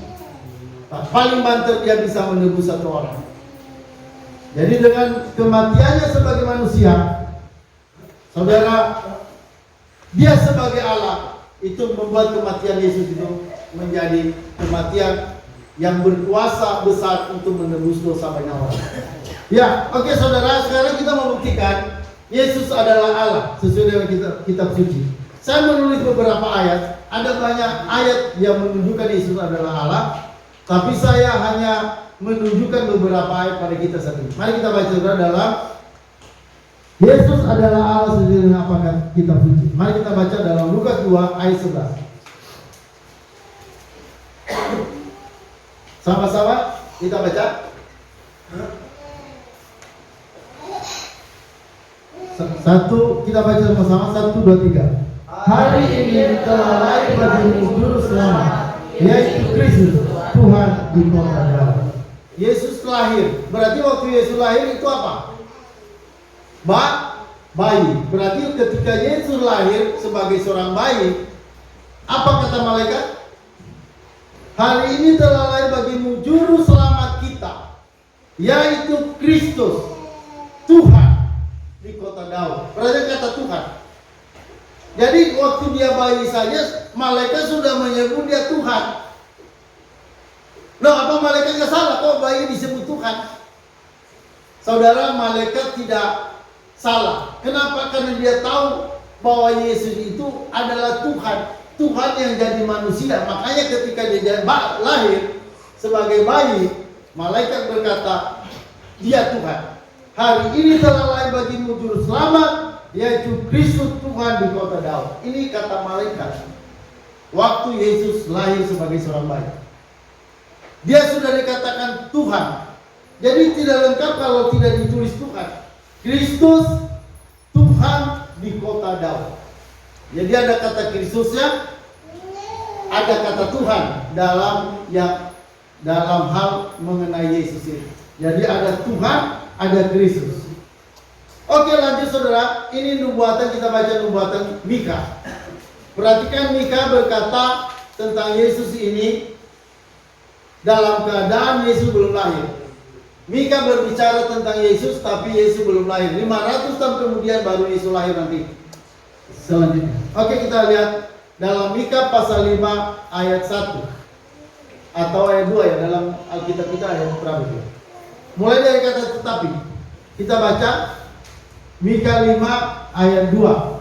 paling banter dia bisa menebus satu orang. Jadi dengan kematiannya sebagai manusia, saudara, dia sebagai Allah, itu membuat kematian Yesus itu menjadi kematian yang berkuasa besar untuk menebus dosa banyak orang. Ya, oke saudara, sekarang kita membuktikan Yesus adalah Allah sesuai dengan kitab suci. Saya menulis beberapa ayat, ada banyak ayat yang menunjukkan Yesus adalah Allah, tapi saya hanya menunjukkan beberapa ayat pada kita saat ini. Mari kita baca saudara dalam Yesus adalah Allah sesuai dengan apa kitab suci. Mari kita baca dalam Lukas 2 ayat 11. Sama-sama kita baca. Satu, kita baca sama-sama. 1, 2, 3. Hari ini telah lahir bagimu juru selamat, yaitu Kristus, Tuhan di kota Daud. Yesus lahir. Berarti waktu Yesus lahir itu apa? Bayi. Berarti ketika Yesus lahir sebagai seorang bayi, apa kata malaikat? Hari ini telah lahir bagimu juru selamat kita, yaitu Kristus, Tuhan di kota Daud. Berarti kata Tuhan. Jadi waktu dia bayi saja, malaikat sudah menyebut dia Tuhan. Loh, apa malaikat nggak salah kok bayi disebut Tuhan? Saudara, malaikat tidak salah. Kenapa? Karena dia tahu bahwa Yesus itu adalah Tuhan. Tuhan yang jadi manusia. Makanya ketika dia lahir sebagai bayi, malaikat berkata, dia Tuhan. Hari ini telah lahir bagimu juru selamat, yaitu Kristus, Tuhan di kota Daud. Ini kata malaikat waktu Yesus lahir sebagai seorang bayi. Dia sudah dikatakan Tuhan. Jadi tidak lengkap kalau tidak ditulis Tuhan. Kristus, Tuhan di kota Daud. Jadi ada kata Kristusnya, ada kata Tuhan dalam hal mengenai Yesus ini. Jadi ada Tuhan, ada Kristus. Oke, lanjut saudara. Ini nubuatan, kita baca nubuatan Mika. Perhatikan, Mika berkata tentang Yesus ini dalam keadaan Yesus belum lahir. Mika berbicara tentang Yesus tapi Yesus belum lahir. 500 tahun kemudian baru Yesus lahir nanti. Selanjutnya. Oke, kita lihat dalam Mika pasal 5 ayat 1 atau ayat 2 ya, dalam Alkitab kita ayat berapa itu? Mulai dari kata tetapi. Kita baca Mika 5 ayat 2.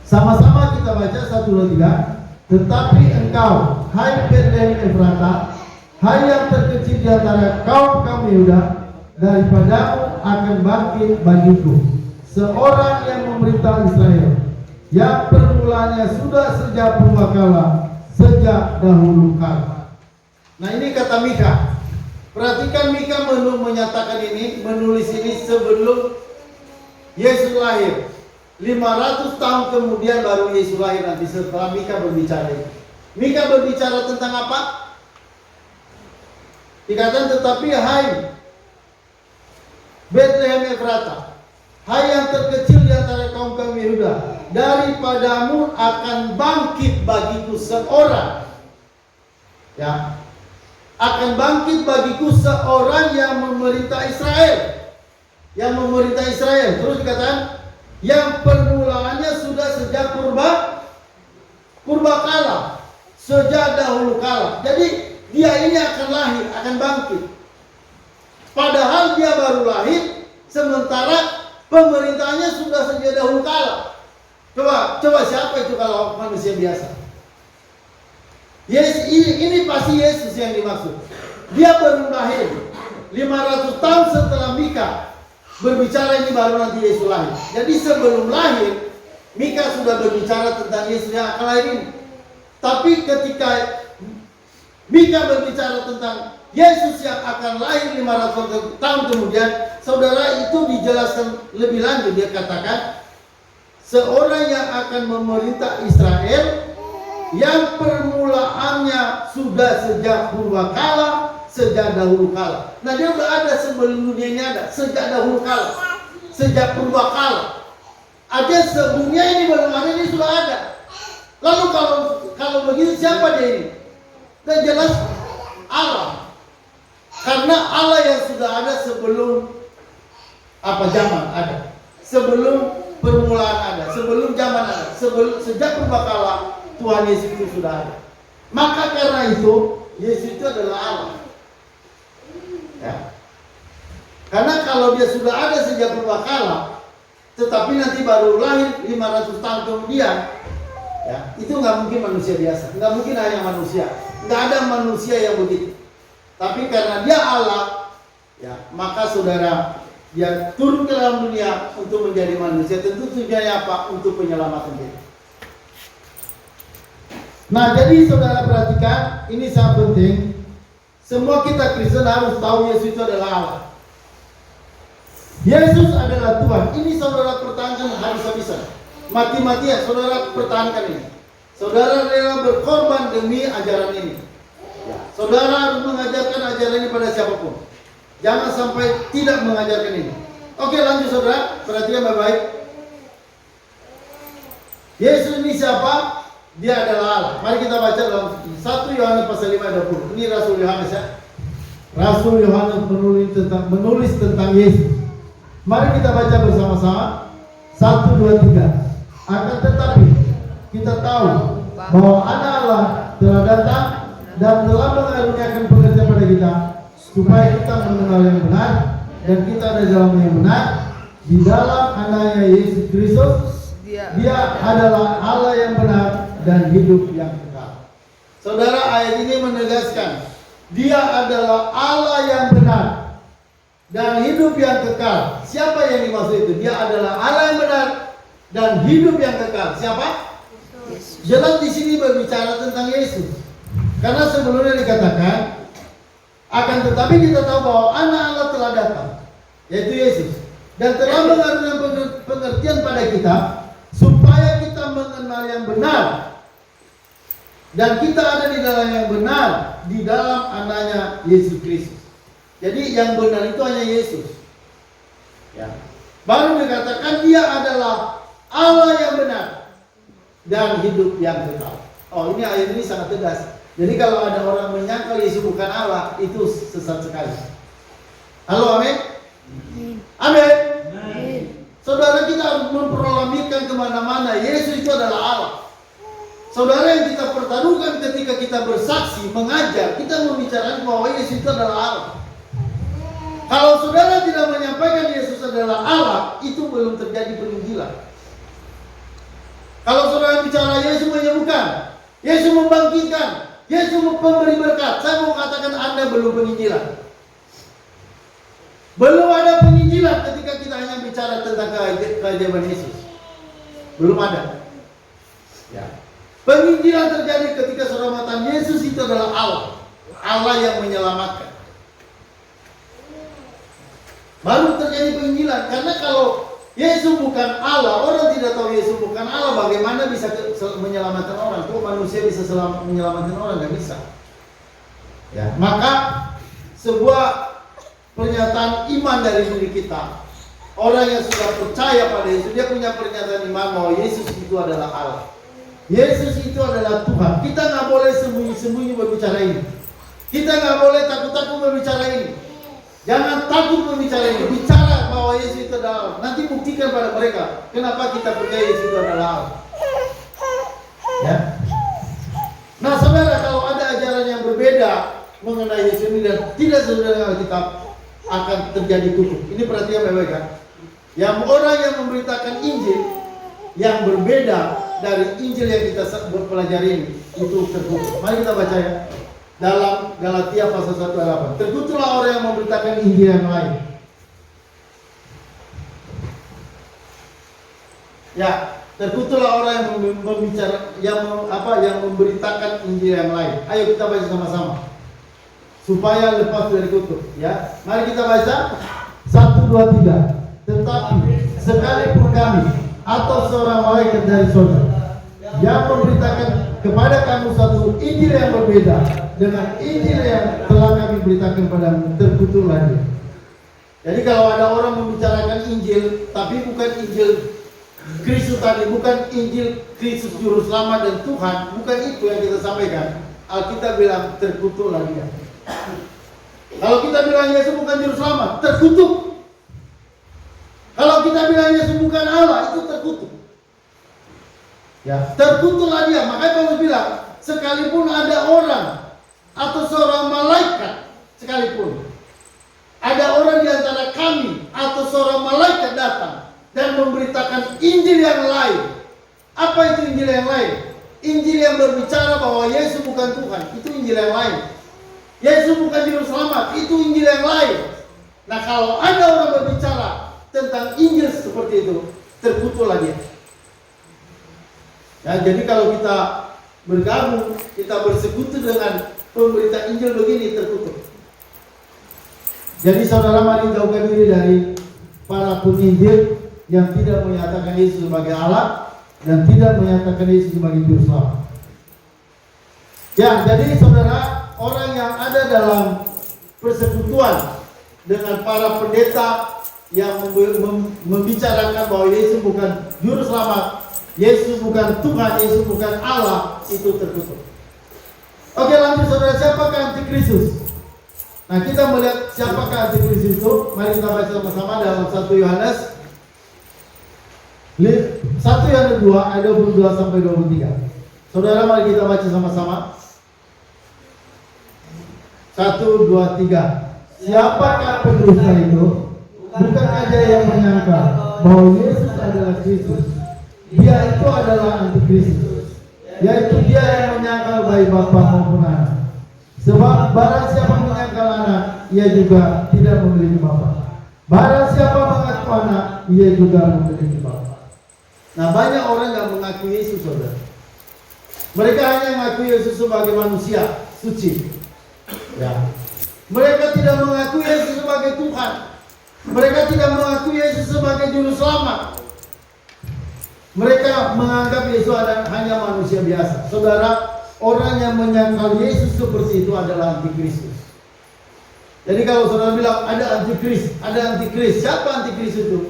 Sama-sama kita baca 1, 2, 3. Tetapi engkau, hai Betlehem Efrata, hai yang terkecil di antara kaum Yehuda, daripadamu akan bangkit bagiku seorang yang memerintah Israel, yang permulaannya sudah sejak purbakala, sejak dahulu kala. Nah, ini kata Mika. Perhatikan, Mika menyatakan ini, menulis ini sebelum Yesus lahir. 500 tahun kemudian baru Yesus lahir nanti setelah Mika berbicara. Mika berbicara tentang apa? Dikatakan tetapi hai Betlehem Efrata, hai yang terkecil di antara kaum Yehuda, daripadamu akan bangkit bagiku seorang, ya, akan bangkit bagiku seorang yang memerintah Israel. Yang memerintah Israel. Terus dikatakan yang permulaannya sudah sejak purbakala, sejak dahulu kala. Jadi dia ini akan lahir, akan bangkit. Padahal dia baru lahir, sementara pemerintahnya sudah sejak dahulu kala. Coba siapa itu kalau manusia biasa? Yes, ini pasti Yesus yang dimaksud. Dia baru lahir 500 tahun setelah Mika berbicara, ini baru nanti Yesus lahir. Jadi sebelum lahir Mika sudah berbicara tentang Yesus yang akan lahir ini. Tapi ketika Mika berbicara tentang Yesus yang akan lahir 500 tahun kemudian, saudara, itu dijelaskan lebih lanjut. Dia katakan seorang yang akan memerintah Israel, yang permulaannya sudah sejak purbakala, sejak dahulu kala. Nah, dia udah ada sebelum dunia ini ada, sejak dahulu kala, sejak purbakala. Ada sebelumnya ini belum ada, ini sudah ada. Lalu kalau begitu siapa dia ini? Dan jelas Allah. Karena Allah yang sudah ada sebelum zaman ada, sebelum permulaan ada, sebelum zaman ada, sejak purbakala Tuhan Yesus itu sudah ada. Maka karena itu Yesus itu adalah Allah. Ya. Karena kalau dia sudah ada sejak purbakala, tetapi nanti baru lahir 500 tahun kemudian, ya, itu nggak mungkin manusia biasa, nggak mungkin hanya manusia, nggak ada manusia yang begitu. Tapi karena dia Allah, ya, maka saudara, dia turun ke dalam dunia untuk menjadi manusia. Tentu tujuannya apa? Untuk penyelamatan kita. Nah, jadi saudara perhatikan, ini sangat penting. Semua kita Kristen harus tahu Yesus itu adalah Allah. Yesus adalah Tuhan. Ini saudara pertahankan habis-habisan. Mati-matian saudara pertahankan ini. Saudara rela berkorban demi ajaran ini. Ya. Saudara harus mengajarkan ajaran ini pada siapapun. Jangan sampai tidak mengajarkan ini. Oke, lanjut saudara, perhatikan baik-baik. Yesus ini siapa? Dia adalah Allah. Mari kita baca dalam 1 Yohanes pasal 5 ayat 20. Ini Rasul Yohanes, ya. Rasul Yohanes menulis tentang Yesus. Mari kita baca bersama-sama. 1, 2, 3. Akan tetapi kita tahu bahwa Anak Allah telah datang dan telah mengaruniakan pekerjaan pada kita, supaya kita mengenal yang benar dan kita ada dalam yang benar di dalam Anaknya Yesus Kristus. Dia adalah Allah yang benar dan hidup yang kekal. Saudara, ayat ini menegaskan dia adalah Allah yang benar dan hidup yang kekal. Siapa yang dimaksud itu? Dia adalah Allah yang benar dan hidup yang kekal. Siapa? Yesus. Jelas di sini berbicara tentang Yesus. Karena sebelumnya dikatakan, akan tetapi kita tahu bahwa Anak Allah telah datang, yaitu Yesus, dan telah mengaruniakan pengertian pada kita, supaya kita mengenal yang benar Dan kita ada di dalam yang benar, di dalam anaknya Yesus Kristus. Jadi yang benar itu hanya Yesus. Ya. Baru dikatakan dia adalah Allah yang benar dan hidup yang kekal. Oh, ini ayat ini sangat tegas. Jadi kalau ada orang menyangkal Yesus bukan Allah, itu sesat sekali. Halo, amin? Amin. Saudara, kita harus memproklamirkan kemana-mana Yesus itu adalah Allah. Saudara, yang kita pertaruhkan ketika kita bersaksi, mengajar, kita membicarakan bahwa Yesus itu adalah Allah. Kalau saudara tidak menyampaikan Yesus adalah Allah, itu belum terjadi penginjilan. Kalau saudara bicara Yesus menyembuhkan, Yesus membangkitkan, Yesus memberi berkat, saya mau katakan Anda belum penginjilan. Belum ada penginjilan ketika kita hanya bicara tentang keajaiban Yesus. Belum ada. Ya. Penginjilan terjadi ketika saudara mengatakan Yesus itu adalah Allah. Allah yang menyelamatkan. Baru terjadi penginjilan. Karena kalau Yesus bukan Allah, orang tidak tahu Yesus bukan Allah, bagaimana bisa menyelamatkan orang? Kok manusia bisa menyelamatkan orang? Gak bisa. Ya, maka sebuah pernyataan iman dari diri kita. Orang yang sudah percaya pada Yesus, dia punya pernyataan iman bahwa Yesus itu adalah Allah. Yesus itu adalah Tuhan. Kita nggak boleh sembunyi-sembunyi berbicara ini. Kita nggak boleh takut-takut berbicara ini. Jangan takut berbicara ini. Bicara bahwa Yesus itu adalah Allah. Nanti buktikan pada mereka kenapa kita percaya Yesus itu adalah Allah. Ya. Nah, saudara, kalau ada ajaran yang berbeda mengenai Yesus ini dan tidak sesuai dengan Alkitab, akan terjadi kutuk. Ini perhatian baik-baik kan? Yang orang yang memberitakan Injil yang berbeda dari Injil yang kita pelajari ini, itu terkutuk. Mari kita baca ya. Dalam Galatia pasal 1 ayat 8. Terkutuklah orang yang memberitakan Injil yang lain. Ya, terkutuklah orang yang memberitakan Injil yang lain. Ayo kita baca sama-sama. Supaya lepas dari kutuk, ya. Mari kita baca 1, 2, 3. Tetapi sekalipun kami atau seorang malaikat dari surga yang memberitakan kepada kamu satu Injil yang berbeda dengan Injil yang telah kami beritakan padamu, terkutuklah dia. Jadi kalau ada orang membicarakan Injil tapi bukan Injil Kristus tadi, bukan Injil Kristus Juru Selamat dan Tuhan, bukan itu yang kita sampaikan, Alkitab bilang terkutuklah dia. Kalau kita bilang Yesus bukan Juru Selamat, terkutuk. Kalau kita bilang Yesus bukan Allah, itu terkutuk. Ya, terkutuklah dia. Makanya Paulus bilang, sekalipun ada orang atau seorang malaikat sekalipun, ada orang di antara kami atau seorang malaikat datang dan memberitakan Injil yang lain. Apa itu Injil yang lain? Injil yang berbicara bahwa Yesus bukan Tuhan, itu Injil yang lain. Yesus bukan Juru Selamat, itu Injil yang lain. Nah, kalau ada orang berbicara tentang Injil seperti itu, terkutuklah dia. Ya, jadi kalau kita bergabung, kita bersekutu dengan pemberita Injil begini, terkutuk. Jadi saudara, mari jauhkan diri dari para penginjil yang tidak menyatakan Yesus sebagai Allah dan tidak menyatakan Yesus sebagai Juru Selamat. Ya, jadi saudara, orang yang ada dalam persekutuan dengan para pendeta yang membicarakan bahwa Yesus bukan Juru Selamat, Yesus bukan Tuhan, Yesus bukan Allah, itu terkutuk. Oke, lanjut saudara, siapakah Antikristus? Nah, kita melihat siapakah Antikristus itu. Mari kita baca sama-sama dalam 1 Yohanes 2 ayat 22 sampai 23. Saudara, mari kita baca sama-sama. 1, 2, 3. Siapakah pendusta itu? Bukankah dia yang menyangka bahwa Yesus adalah Kristus? Dia itu adalah Antikristus, yaitu dia yang menyangkal baik bapa maupun anak. Sebab barang siapa menyangkal anak, ia juga tidak memiliki bapa. Barang siapa mengaku anak, ia juga memiliki bapa. Nah, banyak orang yang mengaku Yesus, saudara. Mereka hanya mengaku Yesus sebagai manusia suci. Ya. Mereka tidak mengaku Yesus sebagai Tuhan. Mereka tidak mengaku Yesus sebagai Juru Selamat. Mereka menganggap Yesus hanya manusia biasa. Saudara, orang yang menyangkal Yesus seperti itu adalah antikristus. Jadi kalau saudara bilang ada antikris, siapa antikris itu?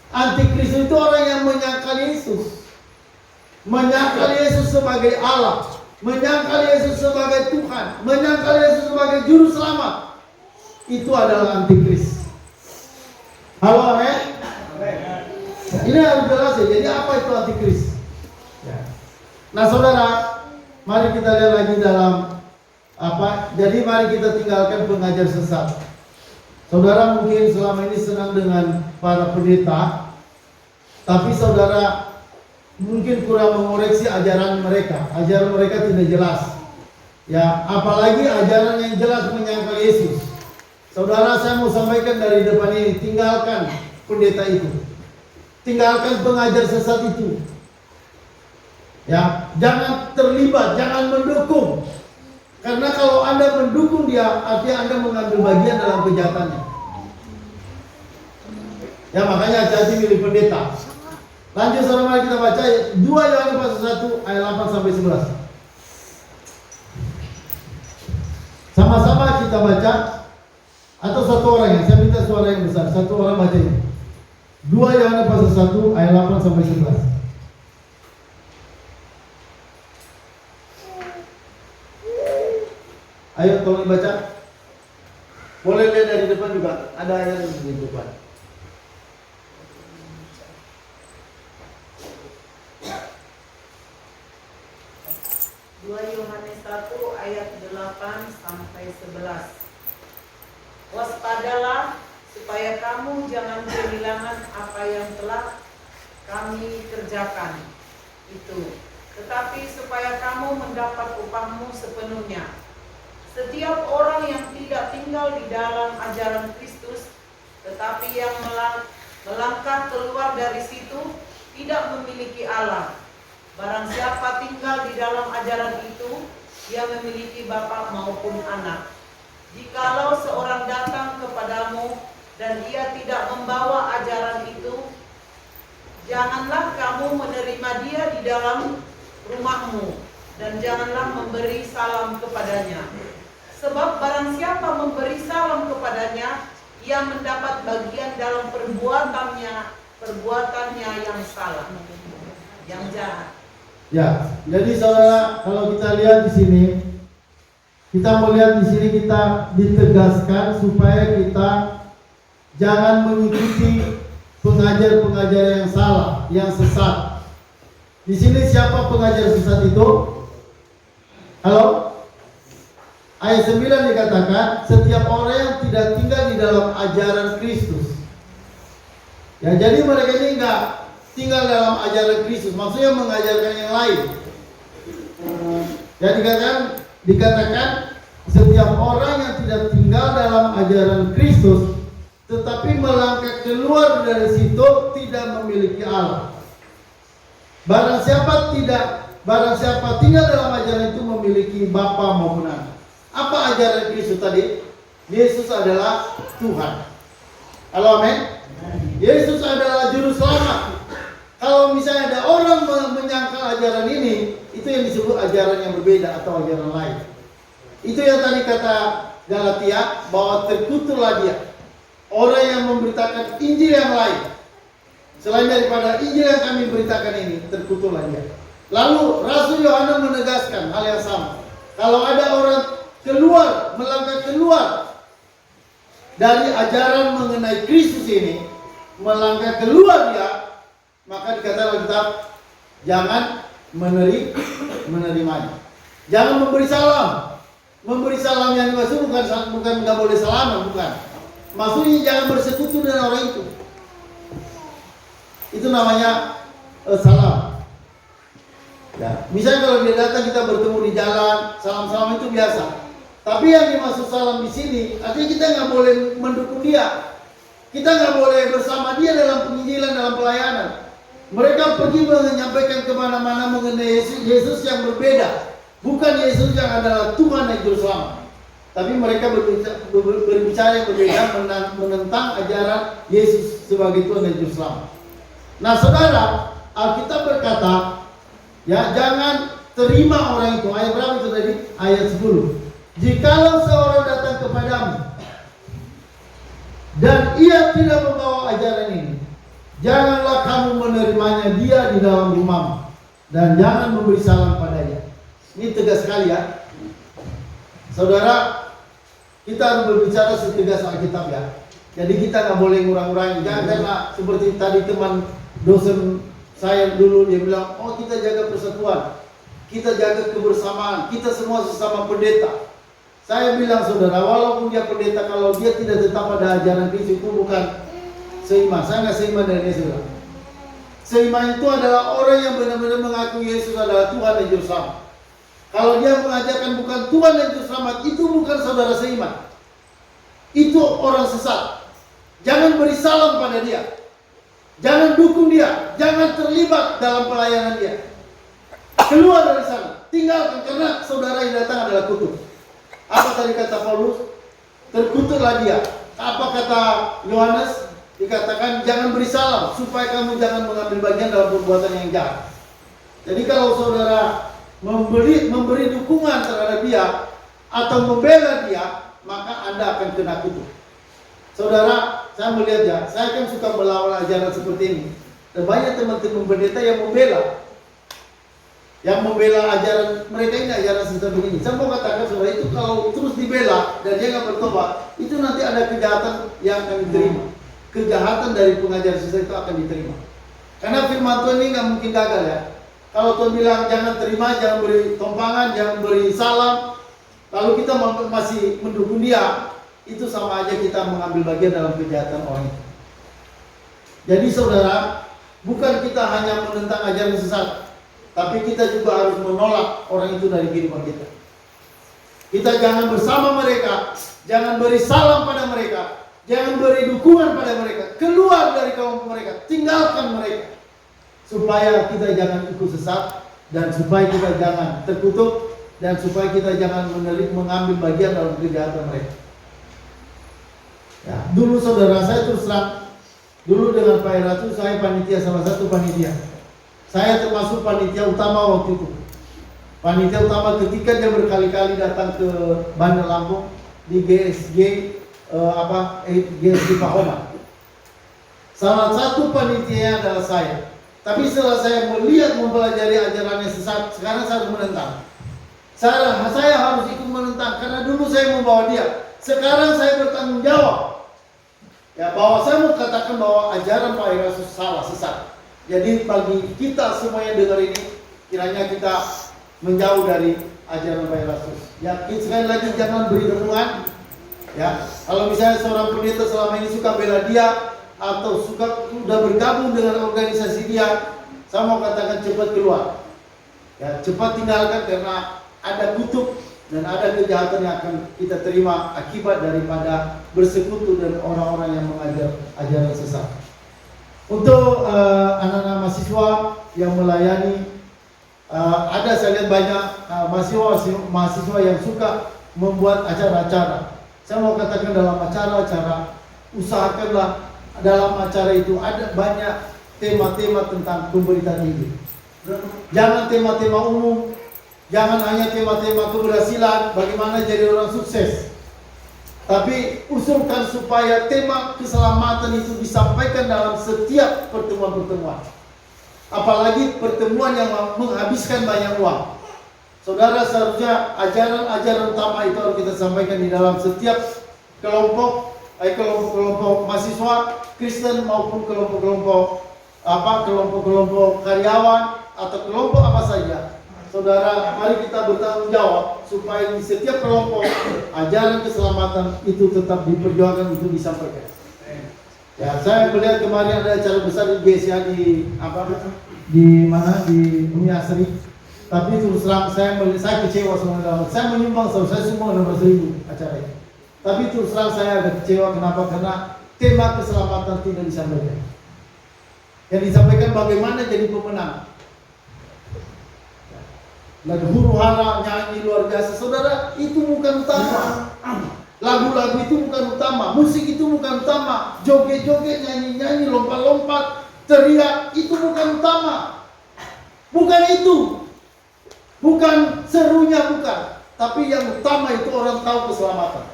Antikris itu orang yang menyangkal Yesus. Menyangkal Yesus sebagai Allah, menyangkal Yesus sebagai Tuhan, menyangkal Yesus sebagai juru selamat. Itu adalah antikris. Halo, amin? Ini harus jelas ya. Jadi apa itu antikris? Nah, saudara, mari kita lihat lagi dalam apa? Jadi mari kita tinggalkan pengajar sesat. Saudara mungkin selama ini senang dengan para pendeta, tapi saudara mungkin kurang mengoreksi ajaran mereka. Ajaran mereka tidak jelas. Ya, apalagi ajaran yang jelas menyangkal Yesus. Saudara, saya mau sampaikan dari depan ini, tinggalkan pendeta itu. Tinggalkan pengajar sesat itu. Ya, jangan terlibat, jangan mendukung. Karena kalau Anda mendukung dia, artinya Anda mengambil bagian dalam kejahatannya. Ya, makanya hati-hati milih pendeta. Lanjut saudara, mari kita baca 2 Yohanes pasal 1 ayat 8 sampai 11. Sama-sama kita baca, atau satu orang ya, saya minta suara yang besar, satu orang baca ini. 2 Yohanes pasal 1 ayat 8 sampai 11. Ayo tolong dibaca. Boleh lihat dari depan juga, ada ayat di depan. 2 Yohanes 1 ayat 8 sampai 11. Waspadalah supaya kamu jangan kehilangan apa yang telah kami kerjakan itu, tetapi supaya kamu mendapat upahmu sepenuhnya. Setiap orang yang tidak tinggal di dalam ajaran Kristus, tetapi yang melangkah keluar dari situ, tidak memiliki Allah. Barang siapa tinggal di dalam ajaran itu, ia memiliki bapa maupun anak. Jikalau seorang datang kepadamu dan ia tidak membawa ajaran itu, janganlah kamu menerima dia di dalam rumahmu, dan janganlah memberi salam kepadanya. Sebab barang siapa memberi salam kepadanya, ia mendapat bagian dalam perbuatannya yang salah, yang jahat. Ya, jadi saudara, kalau kita lihat di sini, kita melihat di sini kita ditegaskan supaya kita jangan mengikuti pengajar-pengajar yang salah, yang sesat. Di sini siapa pengajar sesat itu? Halo? Ayat 9 dikatakan, setiap orang yang tidak tinggal di dalam ajaran Kristus. Ya, jadi mereka ini enggak tinggal dalam ajaran Kristus, maksudnya mengajarkan yang lain. Ya, dikatakan setiap orang yang tidak tinggal dalam ajaran Kristus, tetapi melangkah keluar dari situ, tidak memiliki Allah. Barang siapa tinggal dalam ajaran itu memiliki bapa maupun anak. Apa ajaran Kristus tadi? Yesus adalah Tuhan. Halo, amin. Yesus adalah juru selamat. Kalau misalnya ada orang menyangkal ajaran ini, itu yang disebut ajaran yang berbeda atau ajaran lain. Itu yang tadi kata Galatia, bahwa terkutuklah dia, orang yang memberitakan Injil yang lain selain daripada Injil yang kami beritakan ini, terkutuklah dia. Lalu Rasul Yohanes menegaskan hal yang sama. Kalau ada orang melangkah keluar dari ajaran mengenai Kristus ini, melangkah keluar dia, maka dikatakan Alkitab, jangan menerimanya. Jangan memberi salam. Memberi salam yang dimaksud bukan nggak boleh salaman, bukan. Maksudnya jangan bersekutu dengan orang itu. Itu namanya salam. Ya, misalnya kalau dia datang kita bertemu di jalan, salam-salam itu biasa. Tapi yang dimaksud salam di sini, artinya kita nggak boleh mendukung dia. Kita nggak boleh bersama dia dalam penginjilan, dalam pelayanan. Mereka pergi menyampaikan kemana-mana mengenai Yesus yang berbeda. Bukan Yesus yang adalah Tuhan dan Juru Selamat. Tapi mereka berbicara yang berbeda, menentang ajaran Yesus sebagai Tuhan dan Juru Selamat. Nah saudara, Alkitab berkata, ya jangan terima orang itu. Ayat berapa itu tadi? Ayat 10. Jikalau seorang datang kepadamu dan ia tidak membawa ajaran ini, janganlah kamu menerimanya dia di dalam rumahmu, dan jangan memberi salam padanya. Ini tegas sekali ya. Saudara, kita harus berbicara setegas Alkitab ya. Jadi kita nggak boleh ngurang-ngurangin. Jangan karena seperti tadi teman dosen saya dulu, dia bilang, oh kita jaga persatuan, kita jaga kebersamaan, kita semua sesama pendeta. Saya bilang saudara, walaupun dia pendeta, kalau dia tidak tetap pada ajaran Kristus, itu bukan seiman. Saya nggak seiman dengan Yesus. Seiman itu adalah orang yang benar-benar mengaku Yesus adalah Tuhan dan Juru Selamat. Kalau dia mengajarkan bukan Tuhan dan Juru Selamat, itu bukan saudara seiman. Itu orang sesat. Jangan beri salam pada dia. Jangan dukung dia. Jangan terlibat dalam pelayanan dia. Keluar dari sana. Tinggalkan, karena saudara yang datang adalah kutuk. Apa tadi kata Paulus? Terkutuklah dia. Apa kata Yohanes? Dikatakan jangan beri salam supaya kamu jangan mengambil bagian dalam perbuatan yang jahat. Jadi kalau saudara memberi dukungan terhadap dia atau membela dia, maka Anda akan kena kutuk. Saudara, saya melihat ya, saya kan suka melawan ajaran seperti ini. Dan banyak teman-teman pendeta yang membela ajaran mereka ini, ajaran seperti begini. Saya mau katakan saudara, itu kalau terus dibela dan dia nggak bertobat, itu nanti ada kejahatan yang akan diterima. Kejahatan dari pengajaran sesat itu akan diterima. Karena firman Tuhan ini nggak mungkin gagal ya. Kalau Tuhan bilang jangan terima, jangan beri tompangan, jangan beri salam, lalu kita masih mendukung dia, itu sama aja kita mengambil bagian dalam kejahatan orang itu. Jadi saudara, bukan kita hanya menentang ajaran sesat, tapi kita juga harus menolak orang itu dari kehidupan kita. Kita jangan bersama mereka, jangan beri salam pada mereka, jangan beri dukungan pada mereka, keluar dari kelompok mereka, tinggalkan mereka, supaya kita jangan ikut sesat, dan supaya kita jangan terkutuk, dan supaya kita jangan mengambil bagian dalam kejahatan mereka. Ya, dulu saudara saya terus terang, dulu dengan Pak Ratu saya panitia, salah satu panitia. Saya termasuk panitia utama waktu itu. Panitia utama ketika dia berkali-kali datang ke Bandar Lampung di GSG GSG Pahoma. Salah satu panitia adalah saya. Tapi setelah saya melihat mempelajari ajarannya sesat, sekarang saya harus menentang. Saya harus ikut menentang karena dulu saya membawa dia. Sekarang saya bertanggung jawab. Ya, bahwa saya mau katakan bahwa ajaran Pak Yesus salah, sesat. Jadi bagi kita semua yang dengar ini, kiranya kita menjauh dari ajaran Pak Yesus. Ya, sekali lagi jangan beri dukungan. Ya, kalau misalnya seorang pendeta selama ini suka bela dia atau sudah bergabung dengan organisasi dia, saya mau katakan cepat keluar. Ya, cepat tinggalkan karena ada kutuk dan ada kejahatan yang akan kita terima akibat daripada bersekutu dengan orang-orang yang mengajar ajaran sesat. Untuk anak-anak mahasiswa yang melayani, ada saya lihat banyak mahasiswa yang suka membuat acara-acara. Saya mau katakan dalam acara-acara, usahakanlah dalam acara itu ada banyak tema-tema tentang pemberitaan Injil. Jangan tema-tema umum, jangan hanya tema-tema keberhasilan, bagaimana jadi orang sukses. Tapi usulkan supaya tema keselamatan itu disampaikan dalam setiap pertemuan-pertemuan. Apalagi pertemuan yang menghabiskan banyak uang. Saudara, seharusnya ajaran-ajaran utama itu harus kita sampaikan di dalam setiap kelompok mahasiswa Kristen maupun kelompok karyawan atau kelompok apa saja. Saudara, mari kita bertanggung jawab supaya di setiap kelompok ajaran keselamatan itu tetap diperjuangkan, itu disampaikan. Ya, saya melihat kemarin ada acara besar di GSA di Bumi Asri. Tapi terus terang saya kecewa sama saya menyumbang, saya semua 16.000 acara ini. Tapi terus terang saya agak kecewa, kenapa? Karena tema keselamatan tidak disampaikan. Yang disampaikan bagaimana jadi pemenang. Lagu huru hara, nyanyi luar biasa. Saudara, itu bukan utama. Lagu-lagu itu bukan utama. Musik itu bukan utama. Joget-joget, nyanyi-nyanyi, lompat-lompat, teriak, itu bukan utama. Bukan itu. Bukan serunya, bukan. Tapi yang utama itu orang tahu keselamatan.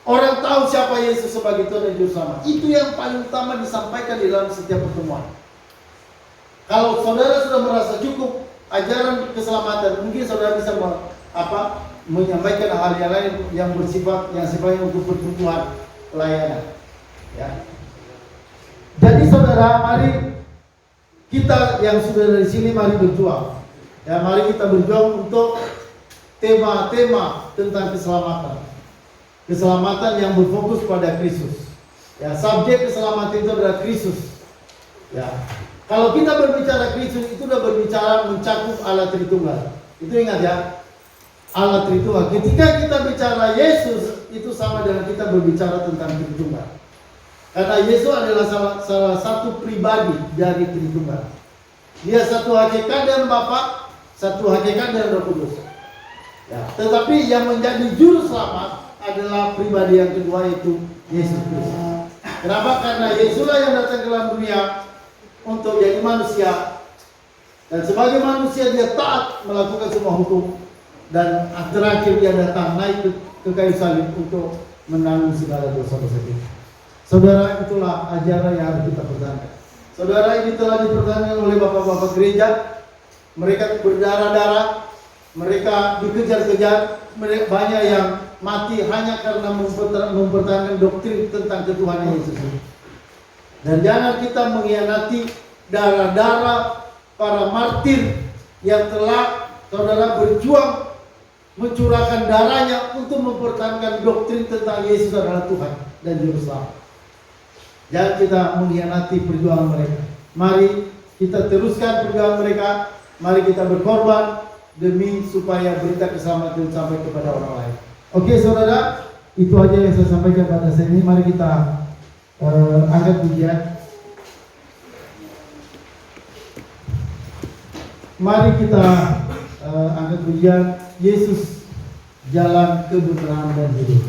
Orang tahu siapa Yesus sebagai Tuhan dan Juru Selamat. Itu yang paling utama disampaikan di dalam setiap pertemuan. Kalau saudara sudah merasa cukup ajaran keselamatan, mungkin saudara bisa menyampaikan hal yang lain yang sifatnya untuk pertumbuhan pelayanan. Ya. Jadi saudara, mari kita yang sudah dari sini mari berjuang. Ya, mari kita berjuang untuk tema-tema tentang keselamatan. Keselamatan yang berfokus pada Kristus. Ya, subjek keselamatan itu adalah Kristus. Ya. Kalau kita berbicara Kristus itu sudah berbicara mencakup Allah Tritunggal. Itu ingat ya. Allah Tritunggal. Ketika kita bicara Yesus, itu sama dengan kita berbicara tentang Tritunggal. Karena Yesus adalah salah satu pribadi dari Tritunggal. Dia satu hakikat dan Bapa, satu hakikat dan Roh Kudus. Ya, tetapi yang menjadi juru selamat adalah pribadi yang kedua, yaitu Yesus Kristus. Kenapa? Karena Yesuslah yang datang ke dalam dunia untuk jadi manusia, dan sebagai manusia dia taat melakukan semua hukum, dan terakhir dia datang naik ke kayu salib untuk menanggung segala dosa-dosa kita. Saudara, itulah ajaran yang harus kita pertahankan. Saudara, ini telah dipertahankan oleh bapak-bapak gereja. Mereka berdarah-darah, mereka dikejar-kejar, banyak yang mati hanya karena mempertahankan doktrin tentang ketuhanan Yesus. Dan jangan kita mengkhianati darah-darah para martir yang telah saudara berjuang mencurahkan darahnya untuk mempertahankan doktrin tentang Yesus adalah Tuhan dan Juru Selamat. Jangan kita mengkhianati perjuangan mereka. Mari kita teruskan perjuangan mereka. Mari kita berkorban demi supaya berita keselamatan sampai kepada orang lain. Oke saudara, itu aja yang saya sampaikan pada saat ini. Mari kita angkat pujian. Mari kita angkat pujian. Yesus jalan kebenaran dan hidup.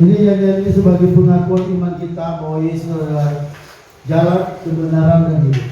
Ini yang jadi sebagai pengakuan iman kita bahwa Yesus adalah jalan kebenaran dan hidup.